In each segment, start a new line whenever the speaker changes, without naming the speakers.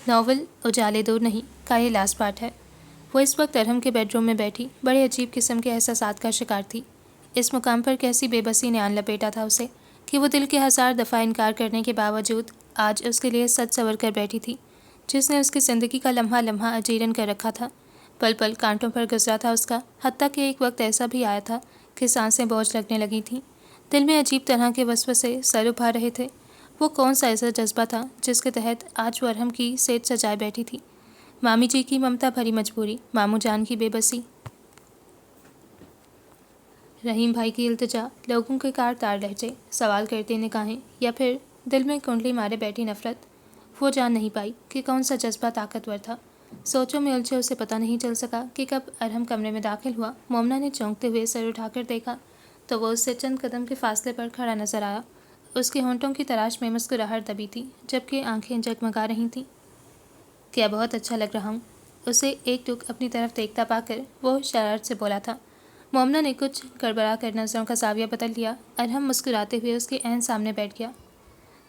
Novel उजाले दूर नहीं का ये लास्ट पार्ट है। वो इस वक्त अरहम के बेडरूम में बैठी बड़े अजीब किस्म के एहसासात का शिकार थी। इस मुकाम पर कैसी बेबसी ने आन लपेटा था उसे कि वो दिल के हजार दफ़ा इनकार करने के बावजूद आज उसके लिए सच सवर कर बैठी थी, जिसने उसकी ज़िंदगी का लम्हा लम्हा अजीरन कर रखा था। पल पल कांटों पर गुजरा था उसका, हत्ता कि एक वक्त ऐसा भी आया था कि सांसें बोझ लगने लगी थीं। दिल में अजीब तरह के वसवसे सर उठा रहे थे। वो कौन सा ऐसा जज्बा था जिसके तहत आज वो अरहम की सेज सजाए बैठी थी? मामी जी की ममता भरी मजबूरी, मामू जान की बेबसी, रहीम भाई की इल्तिजा, लोगों के कार तार लहजे, सवाल करते निगाहें, या फिर दिल में कुंडली मारे बैठी नफरत। वो जान नहीं पाई कि कौन सा जज्बा ताकतवर था। सोचों में उलझे उसे पता नहीं चल सका कि कब अरहम कमरे में दाखिल हुआ। मोमना ने चौंकते हुए सर उठाकर देखा तो वो उससे चंद कदम के फासले पर खड़ा नजर आया। उसके होंठों की तराश में मुस्कुराहट दबी थी, जबकि आंखें जगमगा रही थीं। क्या बहुत अच्छा लग रहा हूँ, उसे एक टुक अपनी तरफ देखता पाकर वो शरारत से बोला था। मोमना ने कुछ गड़बड़ा कर नज़रों का जाविया बदल लिया। अरहम मुस्कुराते हुए उसके ऐन सामने बैठ गया।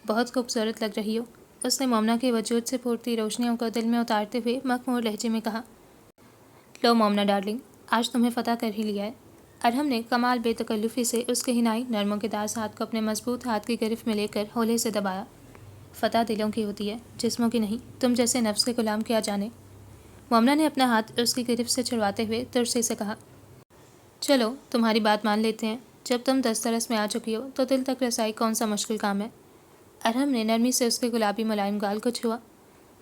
बहुत खूबसूरत लग रही हो, उसने मोमना के वजूद से फूटती रोशनियों को दिल में उतारते हुए मखमूर लहजे में कहा। लो मोमना डार्लिंग, आज तुम्हें फ़तह कर ही लिया है। अरहम ने कमाल बेतकल्लुफ़ी से उसके हिनाई नरमों के दास हाथ को अपने मजबूत हाथ की गिरफ्त में लेकर होले से दबाया। फ़तह दिलों की होती है, जिस्मों की नहीं, तुम जैसे नफ्स के गुलाम क्या जाने। मोमना ने अपना हाथ उसकी गिरफ्त से छुड़वाते हुए तुरसे से कहा। चलो तुम्हारी बात मान लेते हैं, जब तुम दस्तरस में आ चुकी हो तो दिल तक रसाई कौन सा मुश्किल काम है। अरहम ने नरमी से उसके गुलाबी मुलायम गाल को छुआ।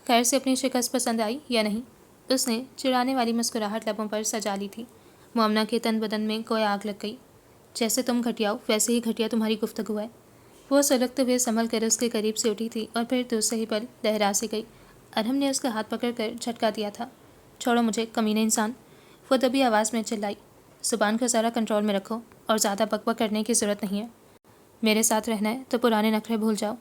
खैर से अपनी शिकस्त पसंद आई या नहीं, उसने चिढ़ाने वाली मुस्कुराहट लबों पर सजा ली थी। मोमना के तन बदन में कोई आग लग गई। जैसे तुम घटिया हो वैसे ही घटिया तुम्हारी गुफ्तगू है। वो सुलगते हुए संभल कर उसके करीब से उठी थी और फिर दूसरे ही पल लहरा से गई। अरहम ने उसका हाथ पकड़कर झटका दिया था। छोड़ो मुझे कमीने इंसान, वो दबी आवाज़ में चिल्लाई। ज़ुबान को ज़रा कंट्रोल में रखो और ज़्यादा बकबक करने की ज़रूरत नहीं है। मेरे साथ रहना है तो पुराने नखरे भूल जाओ।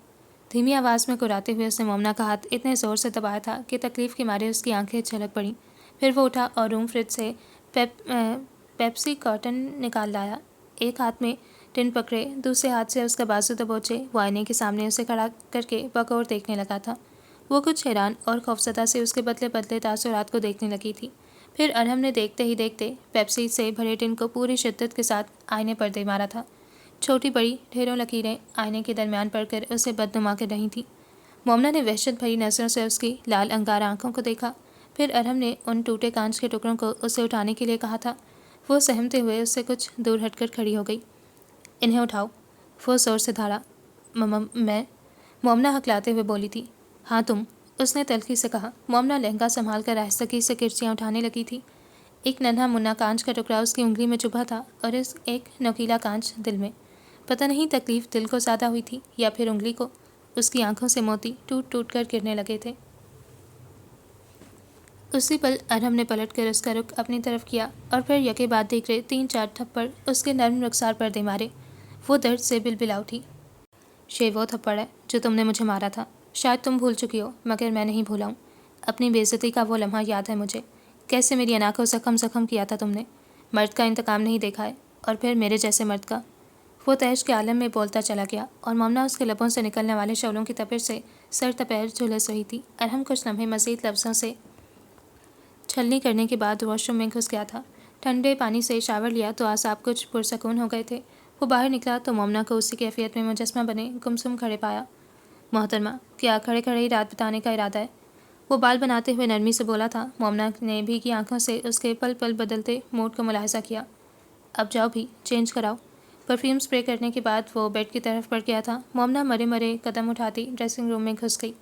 धीमी आवाज़ में कुराते हुए उसने मोमना का हाथ इतने ज़ोर से दबाया था कि तकलीफ़ के मारे उसकी आंखें छलक पड़ीं। फिर वो उठा और रूम फ्रिज से पेप्सी कॉटन निकाल लाया। एक हाथ में टिन पकड़े, दूसरे हाथ से उसका बाजू दबोचे वो आईने के सामने उसे खड़ा करके बकौर देखने लगा था। वो कुछ हैरान और खौफजदा से उसके बदले बदले तासुरात को देखने लगी थी। फिर अरहम ने देखते ही देखते पेप्सी से भरे टिन को पूरी शिद्दत के साथ आईने पर दे मारा था। छोटी बड़ी ढेरों लकीरें आईने के दरमियान पड़कर उसे बदनुमा कर रही थीं। मोमना ने वहशत भरी नज़रों से उसकी लाल अंगार आंखों को देखा। फिर अरहम ने उन टूटे कांच के टुकड़ों को उसे उठाने के लिए कहा था। वो सहमते हुए उससे कुछ दूर हटकर खड़ी हो गई। इन्हें उठाओ, वो जोर से धारा। मैं, मोमना हकलाते हुए बोली थी। हाँ तुम, उसने तल्खी से कहा। मोमना लहंगा संभाल कर आहिस्तगी से किरचियाँ उठाने लगी थी। एक नन्हा मुन्ना कांच का टुकड़ा उसकी उंगली में चुभा था और इस एक नोकीला कांच दिल में। पता नहीं तकलीफ दिल को ज़्यादा हुई थी या फिर उंगली को। उसकी आंखों से मोती टूट टूट कर गिरने लगे थे। उसी पल अरहम ने पलट कर उसका रुख अपनी तरफ किया और फिर यके बाद देखरे 3-4 थप्पड़ उसके नर्म रुखसार पर दे मारे। वो दर्द से बिलबिला उठी। शे वो थप्पड़ है जो तुमने मुझे मारा था। शायद तुम भूल चुकी हो, मगर मैं नहीं भूला हूँ। अपनी बेइज्जती का वो लम्हा याद है मुझे। कैसे मेरी अना को जख्म जख्म किया था तुमने। मर्द का इंतकाम नहीं देखा है, और फिर मेरे जैसे मर्द का। वो तैश के आलम में बोलता चला गया और मोमना उसके लबों से निकलने वाले शौलों की तपिश से सर तपैर झुलस रही थी। अरहम कुछ लम्हे मज़ीद लफ्ज़ों से छलनी करने के बाद वॉशरूम में घुस गया था। ठंडे पानी से शावर लिया तो आसाब कुछ पुरसकून हो गए थे। वो बाहर निकला तो मोमना को उसी कैफियत में मुजस्मा बने गुमसुम खड़े पाया। मोहतरमा, क्या खड़े खड़े ही रात बिताने का इरादा है? वो बाल बनाते हुए नरमी से बोला था। मोमना ने भीगी आंखों से उसके पल पल बदलते मूड को मुलाहिजा किया। अब जाओ भी, चेंज कराओ। परफ्यूम स्प्रे करने के बाद वो बेड की तरफ बढ़ गया था। मोमना मरे मरे कदम उठाती ड्रेसिंग रूम में घुस गई।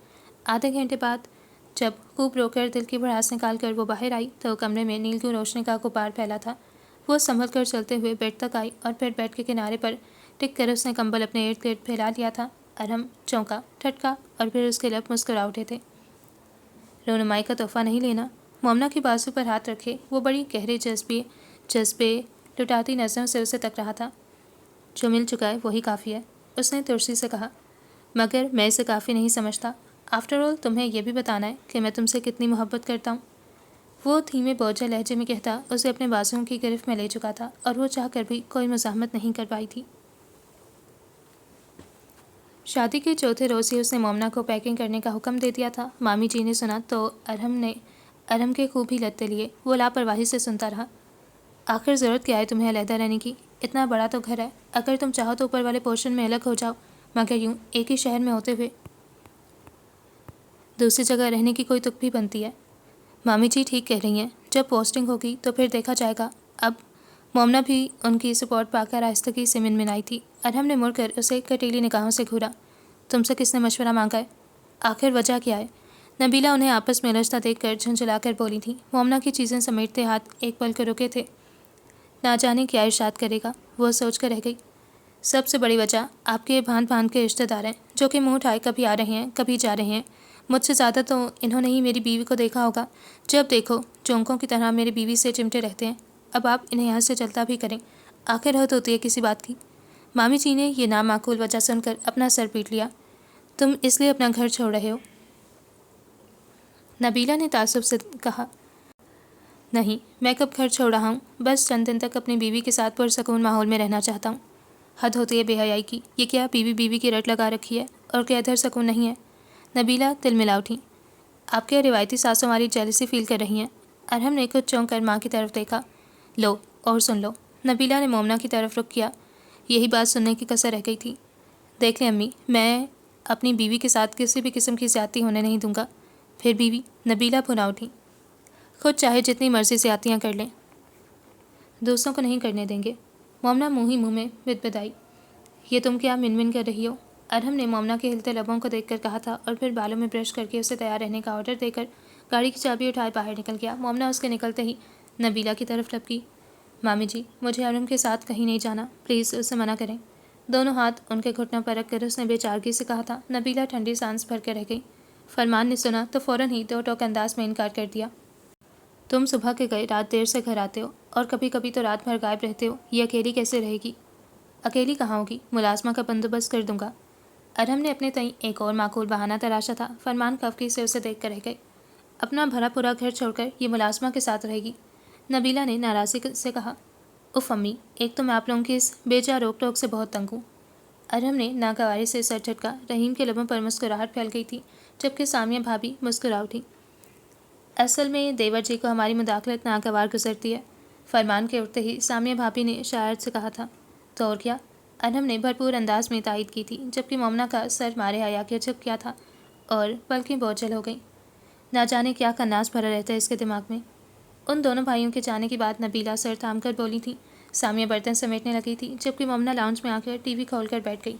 आधे घंटे बाद जब खूब रोकर दिल की भड़ास निकाल कर वो बाहर आई तो कमरे में नीलगी रोशनी का गुबार फैला था। वो संभल कर चलते हुए बेड तक आई और फिर बेड के किनारे पर टिक कर उसने कंबल अपने इर्द गिर्द फैला लिया था। अरहम चौंका, ठटका और फिर उसके लब मुस्कुरा उठे थे। रोनुमाई का तोहफा नहीं लेना? मोमना की बाजू पर हाथ रखे वो बड़ी गहरे जज्बे लुटाती नज़रों से उसे तक रहा था। जो मिल चुका है वही काफ़ी है, उसने तुरसी से कहा। मगर मैं इसे काफ़ी नहीं समझता। आफ्टर ऑल तुम्हें यह भी बताना है कि मैं तुमसे कितनी मोहब्बत करता हूँ। वो धीमे बोझा लहजे में कहता उसे अपने बाजुओं की गिरफ्त में ले चुका था और वो चाह कर भी कोई मुज़ाहमत नहीं कर पाई थी। शादी के चौथे रोज़ ही उसने मोमना को पैकिंग करने का हुक्म दे दिया था। मामी जी ने सुना तो अरहम के खूब ही लत्ते लिए। वो लापरवाही से सुनता रहा। आखिर ज़रूरत क्या है तुम्हें अलहदा रहने की? इतना बड़ा तो घर है, अगर तुम चाहो तो ऊपर वाले पोर्शन में अलग हो जाओ, मगर यूँ एक ही शहर में होते हुए दूसरी जगह रहने की कोई तुक भी बनती है। मामी जी ठीक कह रही हैं, जब पोस्टिंग होगी तो फिर देखा जाएगा। अब मोमना भी उनकी सपोर्ट पाकर आहिस्तगी से मिनमिनाई थी। अरहम ने मुड़कर उसे कटीली निगाहों से घूरा। तुमसे किसने मशवरा मांगा है? आखिर वजह क्या है? नबीला उन्हें आपस में उलझता देखकर झुंझलाकर बोली थी। मोमना की चीज़ें समेटते हाथ एक पल को रुके थे। ना जाने क्या इरशाद करेगा, वह सोच कर रह गई। सबसे बड़ी वजह आपके भांत भांत के रिश्तेदार हैं, जो कि मुँह उठाए कभी आ रहे हैं कभी जा रहे हैं। मुझसे ज़्यादा तो इन्होंने ही मेरी बीवी को देखा होगा। जब देखो चौंकों की तरह मेरी बीवी से चिमटे रहते हैं। अब आप इन्हें यहाँ से चलता भी करें, आखिर हद होती है किसी बात की। मामी जी ने यह नामाकूल वजह सुनकर अपना सर पीट लिया। तुम इसलिए अपना घर छोड़ रहे हो? नबीला ने तासुब से कहा। नहीं, मैं कब घर छोड़ रहा हूँ, बस चंद दिन तक अपनी बीवी के साथ पुरसकून माहौल में रहना चाहता हूँ। हद होती है बेहयाई की। ये क्या बीवी बीवी की रट लगा रखी है, और क्या इधर सुकून नहीं है? नबीला तिलमिला उठी। आप क्या रिवायती सासों वाली जेलसी फील कर रही हैं? अरहम ने कुछ चौंक कर माँ की तरफ देखा। लो और सुन लो। नबीला ने मोमना की तरफ रुख किया। यही बात सुनने की कसर रह गई थी। देख लें अम्मी, मैं अपनी बीवी के साथ किसी भी किस्म की ज़्यादती होने नहीं दूंगा। फिर बीवी? नबीला भुना उठी। खुद चाहे जितनी मर्जी ज़्यादतियाँ कर लें, दूसरों को नहीं करने देंगे। मोमना मुँह ही मुँह में बिदबिदाई। ये तुम क्या मिनमिन कर रही हो? अरहम ने मोमना के हिलते लबों को देखकर कहा था, और फिर बालों में ब्रश करके उसे तैयार रहने का ऑर्डर देकर गाड़ी की चाबी उठाए बाहर निकल गया। मोमना उसके निकलते ही नबीला की तरफ लपकी। मामी जी, मुझे अरहम के साथ कहीं नहीं जाना, प्लीज़ उसे मना करें। दोनों हाथ उनके घुटनों पर रखकर उसने बेचारगी से कहा था। नबीला ठंडी सांस भर कर रह गई। फरमान ने सुना तो फ़ौरन ही दो टोक अंदाज में इनकार कर दिया। तुम सुबह के गए रात देर से घर आते हो, और कभी कभी तो रात भर गायब रहते हो। ये अकेली कैसे रहेगी? अकेली कहाँ होगी, मुलाजमा का बंदोबस्त कर दूंगा। अरहम ने अपने तई एक और माकूल बहाना तराशा था। फरमान कफकी से उसे देख कर रह गए। अपना भरा पूरा घर छोड़कर ये मुलाजमा के साथ रहेगी? नबीला ने नाराज़गी से कहा। उफ़ अम्मी, एक तो मैं आप लोगों की इस बेजा रोक टोक से बहुत तंग हूँ। अरहम ने नागवारी से सर झटका। रहीम के लबों पर मुस्कुराहट फैल गई थी, जबकि सामिया भाभी मुस्कुरा उठी। असल में देवर जी को हमारी मुदाखलत नागवार गुजरती है। फरमान के उठते ही सामिया भाभी ने शायद से कहा था। तो और क्या? अरहम ने भरपूर अंदाज में तायद की थी, जबकि मोमना का सर मारे हया के झुक गया था और पलकें बोझल हो गई। ना जाने क्या कन्नास भरा रहता है इसके दिमाग में। उन दोनों भाइयों के जाने के बाद नबीला सर थाम कर बोली थी। सामिया बर्तन समेटने लगी थी, जबकि मोमना लाउंज में आकर टीवी खोलकर बैठ गई।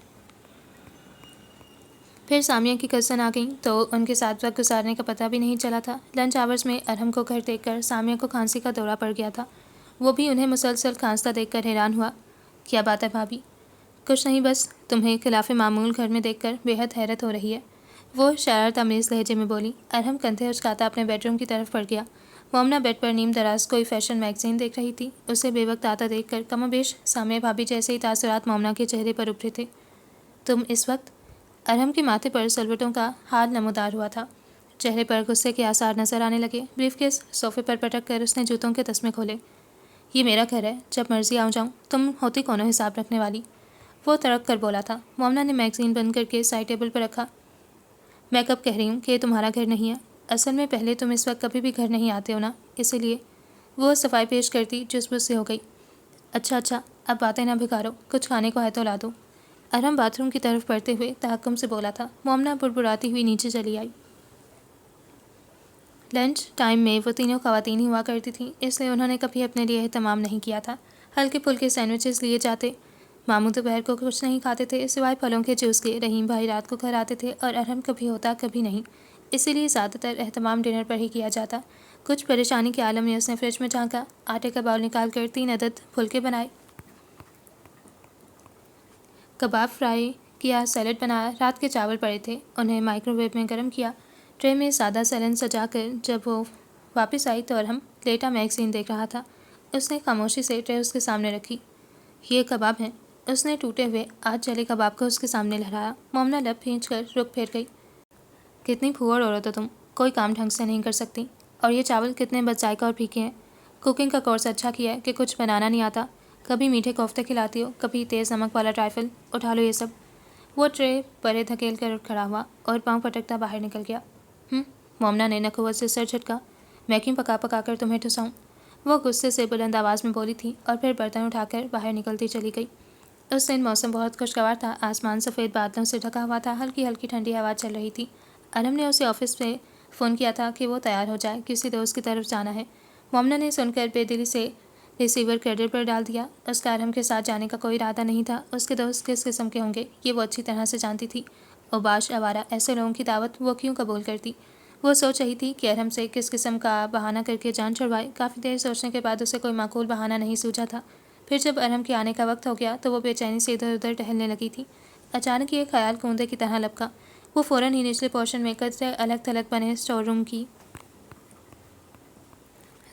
फिर सामिया की कज़न आ गई तो उनके साथ वक्त गुजारने का पता भी नहीं चला था। लंच आवर्स में अरहम को घर देखकर सामिया को खांसी का दौरा पड़ गया था। वो भी उन्हें मुसलसल खांसता देखकर हैरान हुआ। क्या बात है भाभी? कुछ नहीं, बस तुम्हें खिलाफ मामूल घर में देखकर बेहद हैरत हो रही है, वो शरारत अमेज़ लहजे में बोली। अरहम कंधे उचकाता अपने बेडरूम की तरफ बढ़ गया। मोमना बेड पर नीम दराज कोई फैशन मैगजीन देख रही थी। उसे बेवक्त आता देखकर कमोबेश सामिया भाभी जैसे ही तासुरात मोमना के चेहरे पर उभरे थे। तुम इस वक्त? अरहम के माथे पर सलवटों का हाल नमूदार हुआ था। चेहरे पर गुस्से के आसार नजर आने लगे। ब्रीफकेस सोफे पर पटक कर उसने जूतों के तस्मे खोले। ये मेरा घर है, जब मर्जी आऊँ जाऊँ। तुम होती कौन हो हिसाब रखने वाली? वो तड़क कर बोला था। मोमना ने मैगजीन बंद करके साइड टेबल पर रखा। मैं कब कह रही हूँ कि ये तुम्हारा घर नहीं है? असल में पहले तुम इस वक्त कभी भी घर नहीं आते हो ना, इसीलिए। वो सफाई पेश करती जुस्बुस से हो गई। अच्छा, अब बातें ना बिगाड़ो, कुछ खाने को है तो ला दो। अरहम बाथरूम की तरफ बढ़ते हुए तहक्कुम से बोला था। मोमना बुड़बुड़ाती हुई नीचे चली आई। लंच टाइम में वो तीनों ख़वातीन ही हुआ करती थीं, इसलिए उन्होंने कभी अपने लिए एहतमाम नहीं किया था। हल्के फुल्के सैंडविचेस लिए जाते। मामू दोपहर को कुछ नहीं खाते थे सिवाय फलों के जूस के। रहीम भाई रात को घर आते थे और अरहम कभी होता कभी नहीं, इसीलिए ज़्यादातर एहतमाम डिनर पर ही किया जाता। कुछ परेशानी के आलम में उसने फ्रिज में झांका। आटे का बाउल निकाल कर 3 अदद फुलके बनाए, कबाब फ्राई किया, सैलड बनाया। रात के चावल पड़े थे, उन्हें माइक्रोवेव में गर्म किया। ट्रे में सादा सैलन सजाकर जब वो वापस आई तो अरहम लेटा मैगजीन देख रहा था। उसने खामोशी से ट्रे उसके सामने रखी। ये कबाब हैं। उसने टूटे हुए आज जले कबाब को उसके सामने लहराया। मोमना लब खींच कर रुख फेर गई। कितनी फूहड़ औरत हो तुम, कोई काम ढंग से नहीं कर सकती। और ये चावल कितने बदजायका और फीके हैं। कुकिंग का कोर्स अच्छा किया है कि कुछ बनाना नहीं आता। कभी मीठे कोफ्ते खिलाती हो, कभी तेज़ नमक वाला ट्राइफल। उठा लो ये सब। वो ट्रे परे धकेल कर उठ खड़ा हुआ और पाँव पटकता बाहर निकल गया। मोमना ने नकुवत से सर झटका। मैं क्यों पका पका कर तुम्हें ठुसाऊं? वो गुस्से से बुलंद आवाज़ में बोली थी और फिर बर्तन उठाकर बाहर निकलती चली गई। उस दिन मौसम बहुत खुशगवार था। आसमान सफ़ेद बादलों से ढका हुआ था। हल्की हल्की ठंडी हवा चल रही थी। अरहम ने उसे ऑफिस से फ़ोन किया था कि वो तैयार हो जाए, किसी दोस्त की तरफ जाना है। मोमना ने सुनकर बेदिली से रिसीवर क्रेडिट पर डाल दिया। उसका अरहम के साथ जाने का कोई इरादा नहीं था। उसके दोस्त किस किस्म के होंगे ये वो अच्छी तरह से जानती थी। औबाश आवारा ऐसे लोगों की दावत वो क्यों कबूल करती? वो सोच रही थी कि अरहम से किस किस्म का बहाना करके जान छुड़वाए। काफ़ी देर सोचने के बाद उसे कोई माकूल बहाना नहीं सूझा था। फिर जब अरहम के आने का वक्त हो गया तो वो बेचैनी से इधर उधर टहलने लगी थी। अचानक ये ख्याल कूंदे की तरह लपका। वो फ़ौरन ही निचले पोर्शन में कचरे अलग थलग बने स्टोर रूम की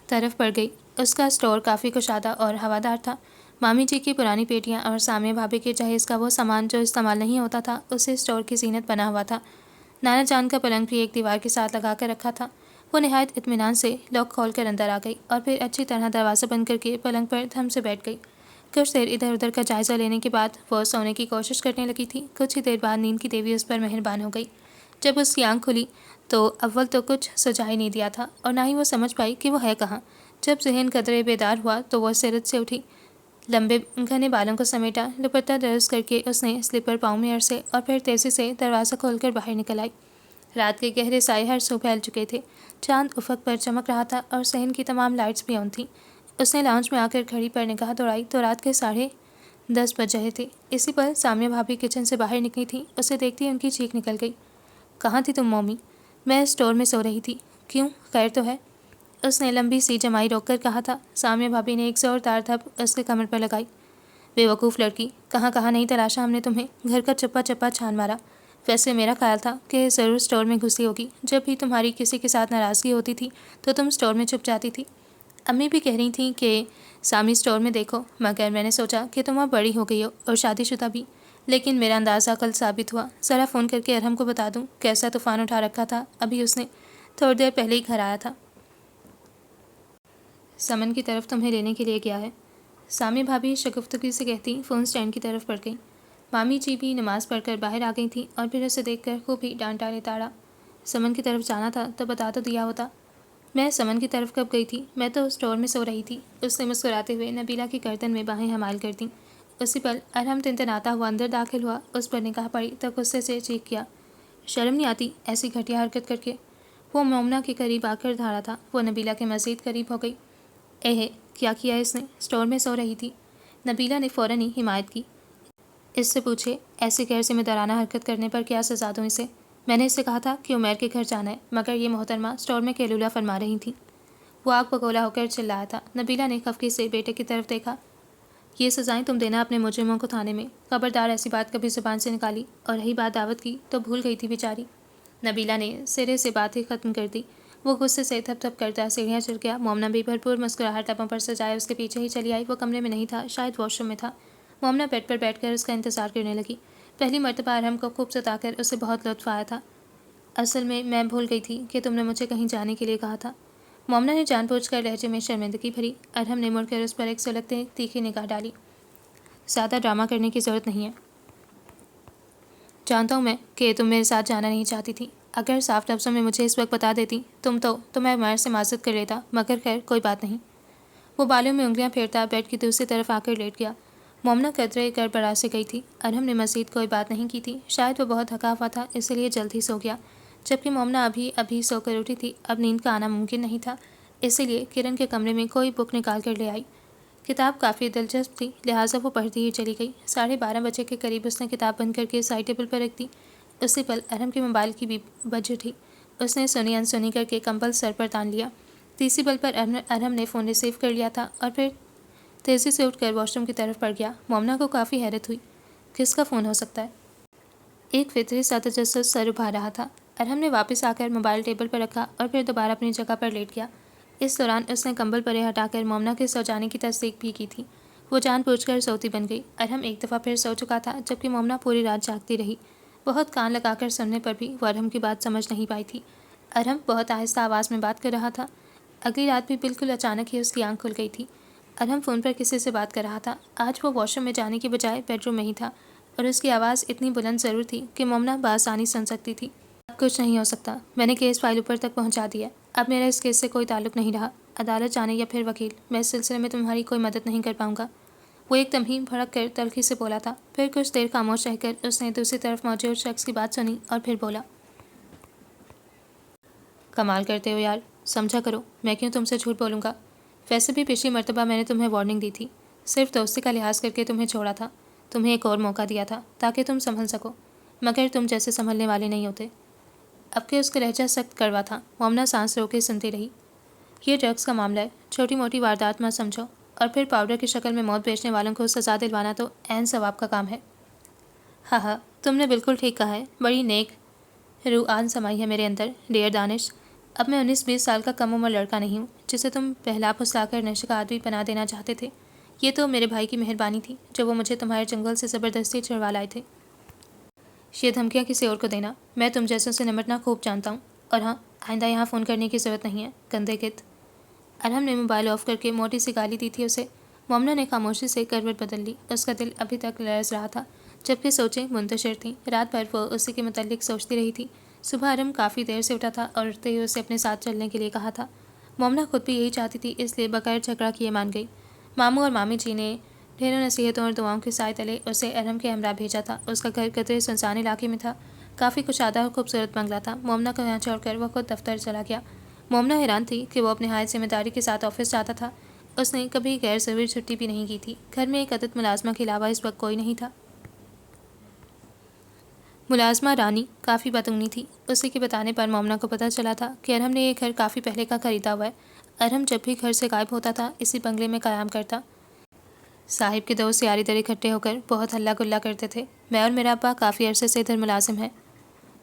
तरफ बढ़ गई। उसका स्टोर काफ़ी कुशादा और हवादार था। मामी जी की पुरानी पेटियां और सामिया भाभी के जहेज का वो सामान जो इस्तेमाल नहीं होता था उसे स्टोर की जीनत बना हुआ था। नाना जान का पलंग भी एक दीवार के साथ लगा कर रखा था। वो नहायत इत्मीनान से लॉक खोल कर अंदर आ गई और फिर अच्छी तरह दरवाज़ा बंद करके पलंग पर धम से बैठ गई। कुछ देर इधर उधर का जायज़ा लेने के बाद वो सोने की कोशिश करने लगी थी। कुछ ही देर बाद नींद की देवी उस पर मेहरबान हो गई। जब उसकी आंख खुली तो अव्वल तो कुछ सुझाई नहीं दिया था और ना ही वो समझ पाई कि वो है कहाँ। जब जहन कदरे बेदार हुआ तो वह सिरत से उठी, लंबे घने बालों को समेटा, दुपट्टा दर्ज करके उसने स्लीपर पाँव में अरसे और फिर तेज़ी से दरवाज़ा खोलकर बाहर निकल आई। रात के गहरे साए हर सू फैल चुके थे। चांद उफक पर चमक रहा था और सहन की तमाम लाइट्स भी ऑन थीं। उसने लाउंज में आकर घड़ी पर निगाह दौड़ाई तो रात के 10:30 बज रहे थे। इसी पर सामिया भाभी किचन से बाहर निकली थी। उसे देखते ही उनकी चीख निकल गई। कहाँ थी तुम मम्मी? मैं स्टोर में सो रही थी। क्यों, खैर तो है? उसने लंबी सी जमाई रोककर कहा था। सामिया भाभी ने एक जोरदार धप उसके कमर पर लगाई। बेवकूफ़ लड़की, कहाँ कहाँ नहीं तलाशा हमने तुम्हें, घर का चप्पा चप्पा छान मारा। वैसे मेरा ख्याल था कि ज़रूर स्टोर में घुसी होगी। जब भी तुम्हारी किसी के साथ नाराज़गी होती थी तो तुम स्टोर में छुप जाती थी। अम्मी भी कह रही थी कि सामी स्टोर में देखो, मगर मैंने सोचा कि तुम अब बड़ी हो गई हो और शादीशुदा भी। लेकिन मेरा अंदाज़ा कल साबित हुआ। ज़रा फ़ोन करके अरहम को बता दूँ कैसा तूफ़ान उठा रखा था। अभी उसने थोड़ी देर पहले ही घर आया था। समन की तरफ तुम्हें लेने के लिए गया है। सामी भाभी शगुफ्तगी से कहती फ़ोन स्टैंड की तरफ बढ़ गई। मामी जी भी नमाज़ पढ़कर बाहर आ गई थी और फिर उसे देखकर खूब ही डांटा निताड़ा। समन की तरफ जाना था तो बता तो दिया होता। मैं समन की तरफ कब गई थी? मैं तो स्टोर में सो रही थी। उसने मुस्कुराते हुए नबीला की गर्दन में बाहें हमाल कर दी। उसी पल अरहम तिनतनाता हुआ अंदर दाखिल हुआ। उस पर निगाह पड़ी तो गुस्से से चीख किया, शर्म नहीं आती ऐसी घटिया हरकत करके? वो मोमना के करीब आकर धारा था। वो नबीला के मज़ीद करीब हो गई। एहे, क्या किया इसने? स्टोर में सो रही थी। नबीला ने फ़ौरन ही हिमायत की। इससे पूछे ऐसी गैर जिम्मेदाराना हरकत करने पर क्या सज़ा दूँ इसे? मैंने इससे कहा था कि उमैर के घर जाना है, मगर ये मोहतरमा स्टोर में कैलूला फरमा रही थी। वो आग बगोला होकर चिल्लाया था। नबीला ने खफकी से बेटे की तरफ देखा। ये सज़ाएं तुम देना अपने मुजरिमों को थाने में। खबरदार ऐसी बात कभी ज़ुबान से निकाली। और रही बात दावत की तो भूल गई थी बेचारी। नबीला ने सिरे से बात ही ख़त्म कर दी। वो गुस्से से थप थप करता सीढ़ियाँ चढ़ गया। मोमना भी भरपूर मुस्कुराहट लबों पर सजाए उसके पीछे ही चली आई। वो कमरे में नहीं था, शायद वॉशरूम में था। मोमना बेड पर बैठकर उसका इंतज़ार करने लगी। पहली मर्तबा अरहम को खूब सताकर उसे बहुत लुत्फ़ आया था। असल में मैं भूल गई थी कि तुमने मुझे कहीं जाने के लिए कहा था। मोमना ने जानबूझकर लहजे में शर्मिंदगी भरी। अरहम ने मुड़कर उस पर एक सुलगते तीखी निगाह डाली। ज़्यादा ड्रामा करने की ज़रूरत नहीं है। जानता हूँ मैं कि तुम मेरे साथ जाना नहीं चाहती थी। अगर साफ लफ्ज़ों में मुझे इस वक्त बता देती तुम तो मैं उमैर से माज़रत कर लेता, मगर खैर कोई बात नहीं। वो बालों में उंगलियां फेरता बेड की दूसरी तरफ आकर लेट गया। मोमना कदरे गड़बड़ा से गई थी। अरहम ने मज़ीद कोई बात नहीं की थी। शायद वो बहुत थका हुआ था, इसलिए जल्द ही सो गया। जबकि मोमना अभी अभी सोकर उठी थी। अब नींद का आना मुमकिन नहीं था, इसीलिए किरण के कमरे में कोई बुक निकाल कर ले आई। किताब काफ़ी दिलचस्प थी, लिहाजा वो पढ़ती ही चली गई। 12:30 के करीब उसने किताब बंद करके साइड टेबल पर रख दी। उसी पल अरहम के मोबाइल की भी बज उठी। उसने सुनी अनसुनी करके कंबल सर पर तान लिया। तीसरी पल पर अरहम ने फ़ोन रिसीव कर लिया था और फिर तेज़ी से उठकर वॉशरूम की तरफ पड़ गया। मोमना को काफ़ी हैरत हुई। किसका फ़ोन हो सकता है? एक फितरी सा तजस्सुस सर उभा रहा था। अरहम ने वापस आकर मोबाइल टेबल पर रखा और फिर दोबारा अपनी जगह पर लेट गया। इस दौरान उसने कंबल परे हटाकर मोमना के सो जाने की तस्दीक भी की थी। वो जानबूझकर सोती बन गई। अरहम एक दफ़ा फिर सो चुका था, जबकि मोमना पूरी रात जागती रही। बहुत कान लगाकर सुनने पर भी वो अरहम की बात समझ नहीं पाई थी। अरहम बहुत आहिस्ता आवाज़ में बात कर रहा था। अगली रात भी बिल्कुल अचानक ही उसकी आंख खुल गई थी। अरहम फ़ोन पर किसी से बात कर रहा था। आज वो वॉशरूम में जाने के बजाय बेडरूम में ही था। और उसकी आवाज़ इतनी बुलंद ज़रूर थी कि मोमना बआसानी सुन सकती थी। अब कुछ नहीं हो सकता, मैंने केस फाइल ऊपर तक पहुंचा दिया। अब मेरा इस केस से कोई ताल्लुक नहीं रहा। अदालत जाने या फिर वकील, मैं इस सिलसिले में तुम्हारी कोई मदद नहीं कर पाऊंगा। वो एकदम ही भड़क कर तल्खी से बोला था। फिर कुछ देर खामोश रहकर उसने दूसरी तरफ मौजूद शख्स की बात सुनी और फिर बोला, कमाल करते हो यार, समझा करो, मैं क्यों तुमसे झूठ बोलूँगा। वैसे भी पिछली मर्तबा मैंने तुम्हें वार्निंग दी थी, सिर्फ दोस्ती का लिहाज करके तुम्हें छोड़ा था, तुम्हें एक और मौका दिया था ताकि तुम संभल सको, मगर तुम जैसे संभलने वाले नहीं होते। अब के उसका लहजा सख्त कड़वा था। मोमना सांस रोके सुनती रही। ये ड्रग्स का मामला है, छोटी मोटी वारदात मत समझो, और फिर पाउडर की शक्ल में मौत बेचने वालों को सजा दिलवाना तो ऐन सवाब का काम है। हाँ हाँ, तुमने बिल्कुल ठीक कहा है, बड़ी नेक रूह आन समाई है मेरे अंदर डियर दानिश। अब मैं 19-20 साल का कम उम्र लड़का नहीं हूँ जिसे तुम पहला फुसलाकर नशे का आदमी बना देना चाहते थे। ये तो मेरे भाई की मेहरबानी थी जो वो मुझे तुम्हारे जंगल से ज़बरदस्ती छुड़वा लाए थे। ये धमकियाँ किसी और को देना, मैं तुम जैसों से निपटना खूब जानता हूँ। और हाँ, आइंदा यहाँ फ़ोन करने की ज़रूरत नहीं है, गंदे कित। अरहम ने मोबाइल ऑफ करके मोटी सी गाली दी थी उसे। मोमना ने खामोशी से करवट बदल ली। उसका दिल अभी तक लरज़ रहा था, जबकि सोचें मुंतशिर थीं। रात भर वो उसी के मुतल्लिक सोचती रही थी। सुबह अरहम काफ़ी देर से उठा था और उठते ही उसे अपने साथ चलने के लिए कहा था। मोमना खुद भी यही चाहती थी, इसलिए बगैर झगड़ा किए मान गई। मामू और मामी जी ने ढेरों नसीहतों और दुआओं के साय तले उसे अरहम के हमरा भेजा था। उसका घर कतरे सुनसान इलाके में था, काफ़ी कुशादा और खूबसूरत बंगला था। मोमना को यहाँ छोड़कर वह खुद दफ्तर चला गया। मोमना हैरान थी कि वो अपने हाय जिम्मेदारी के साथ ऑफिस जाता था। उसने कभी गैर ज़रूरी छुट्टी भी नहीं की थी। घर में एक अदद मुलाजमा के अलावा इस वक्त कोई नहीं था। मुलाजमा रानी काफ़ी बदूनी थी। उसी के बताने पर मोमना को पता चला था कि अरहम ने यह घर काफ़ी पहले का खरीदा हुआ है। अरहम जब भी घर से गायब होता था इसी बंगले में क़याम करता। साहिब के दोस्त यारी दर इकट्ठे होकर बहुत हल्ला गुल्ला करते थे। मैं और मेरा अब्बा काफ़ी अरसे से इधर मुलाजिम है।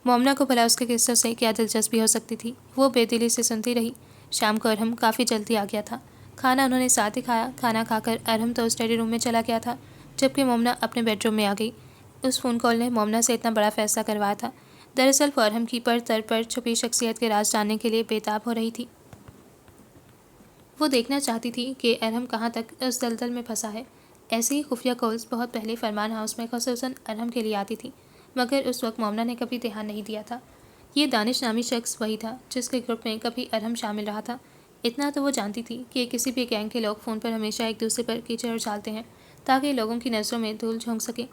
मोमना को भला उसके किस्सों से क्या दिलचस्पी हो सकती थी। वो बेदिली से सुनती रही। शाम को अरहम काफ़ी जल्दी आ गया था। खाना उन्होंने साथ ही खाया। खाना खाकर अरहम तो स्टडी रूम में चला गया था, जबकि मोमना अपने बेडरूम में आ गई। उस फ़ोन कॉल ने मोमना से इतना बड़ा फैसला करवाया था। दरअसल वो अरहम की पर छुपी शख्सियत के राज जानने के लिए बेताब हो रही थी। वो देखना चाहती थी कि अरहम कहाँ तक उस दलदल में फंसा है। ऐसी ही खुफिया कॉल्स बहुत पहले फरमान हाउस में ख़ुसूसन अरहम के लिए आती थी, मगर उस वक्त मोमना ने कभी ध्यान नहीं दिया था। ये दानिश नामी शख्स वही था जिसके ग्रुप में कभी अरहम शामिल रहा था। इतना तो वो जानती थी कि किसी भी गैंग के लोग फ़ोन पर हमेशा एक दूसरे पर कीचड़ उछालते हैं ताकि लोगों की नज़रों में धूल झोंक सके।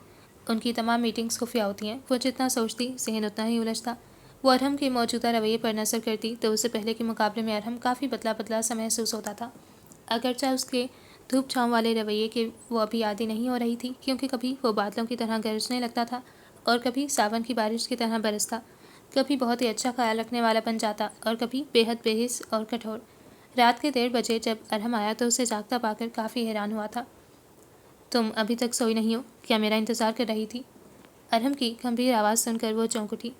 उनकी तमाम मीटिंग्स खुफिया होती हैं। वो जितना सोचती जहन उतना ही उलझता। वो अरहम के मौजूदा रवैये पर नज़र करती तो उससे पहले के मुकाबले में अरहम काफ़ी बदला बदला सा महसूस होता था। अगरचे उसके धूप छाँव वाले रवैये के वो अभी आदी नहीं हो रही थी, क्योंकि कभी वो बादलों की तरह गरजने लगता था और कभी सावन की बारिश की तरह बरसता। कभी बहुत ही अच्छा ख्याल रखने वाला बन जाता और कभी बेहद बेहिस और कठोर। रात के 1:30 बजे जब अरहम आया तो उसे जागता पाकर काफ़ी हैरान हुआ था। तुम अभी तक सोई नहीं हो क्या? मेरा इंतज़ार कर रही थी? अरहम की गंभीर आवाज़ सुनकर वो चौंक उठी।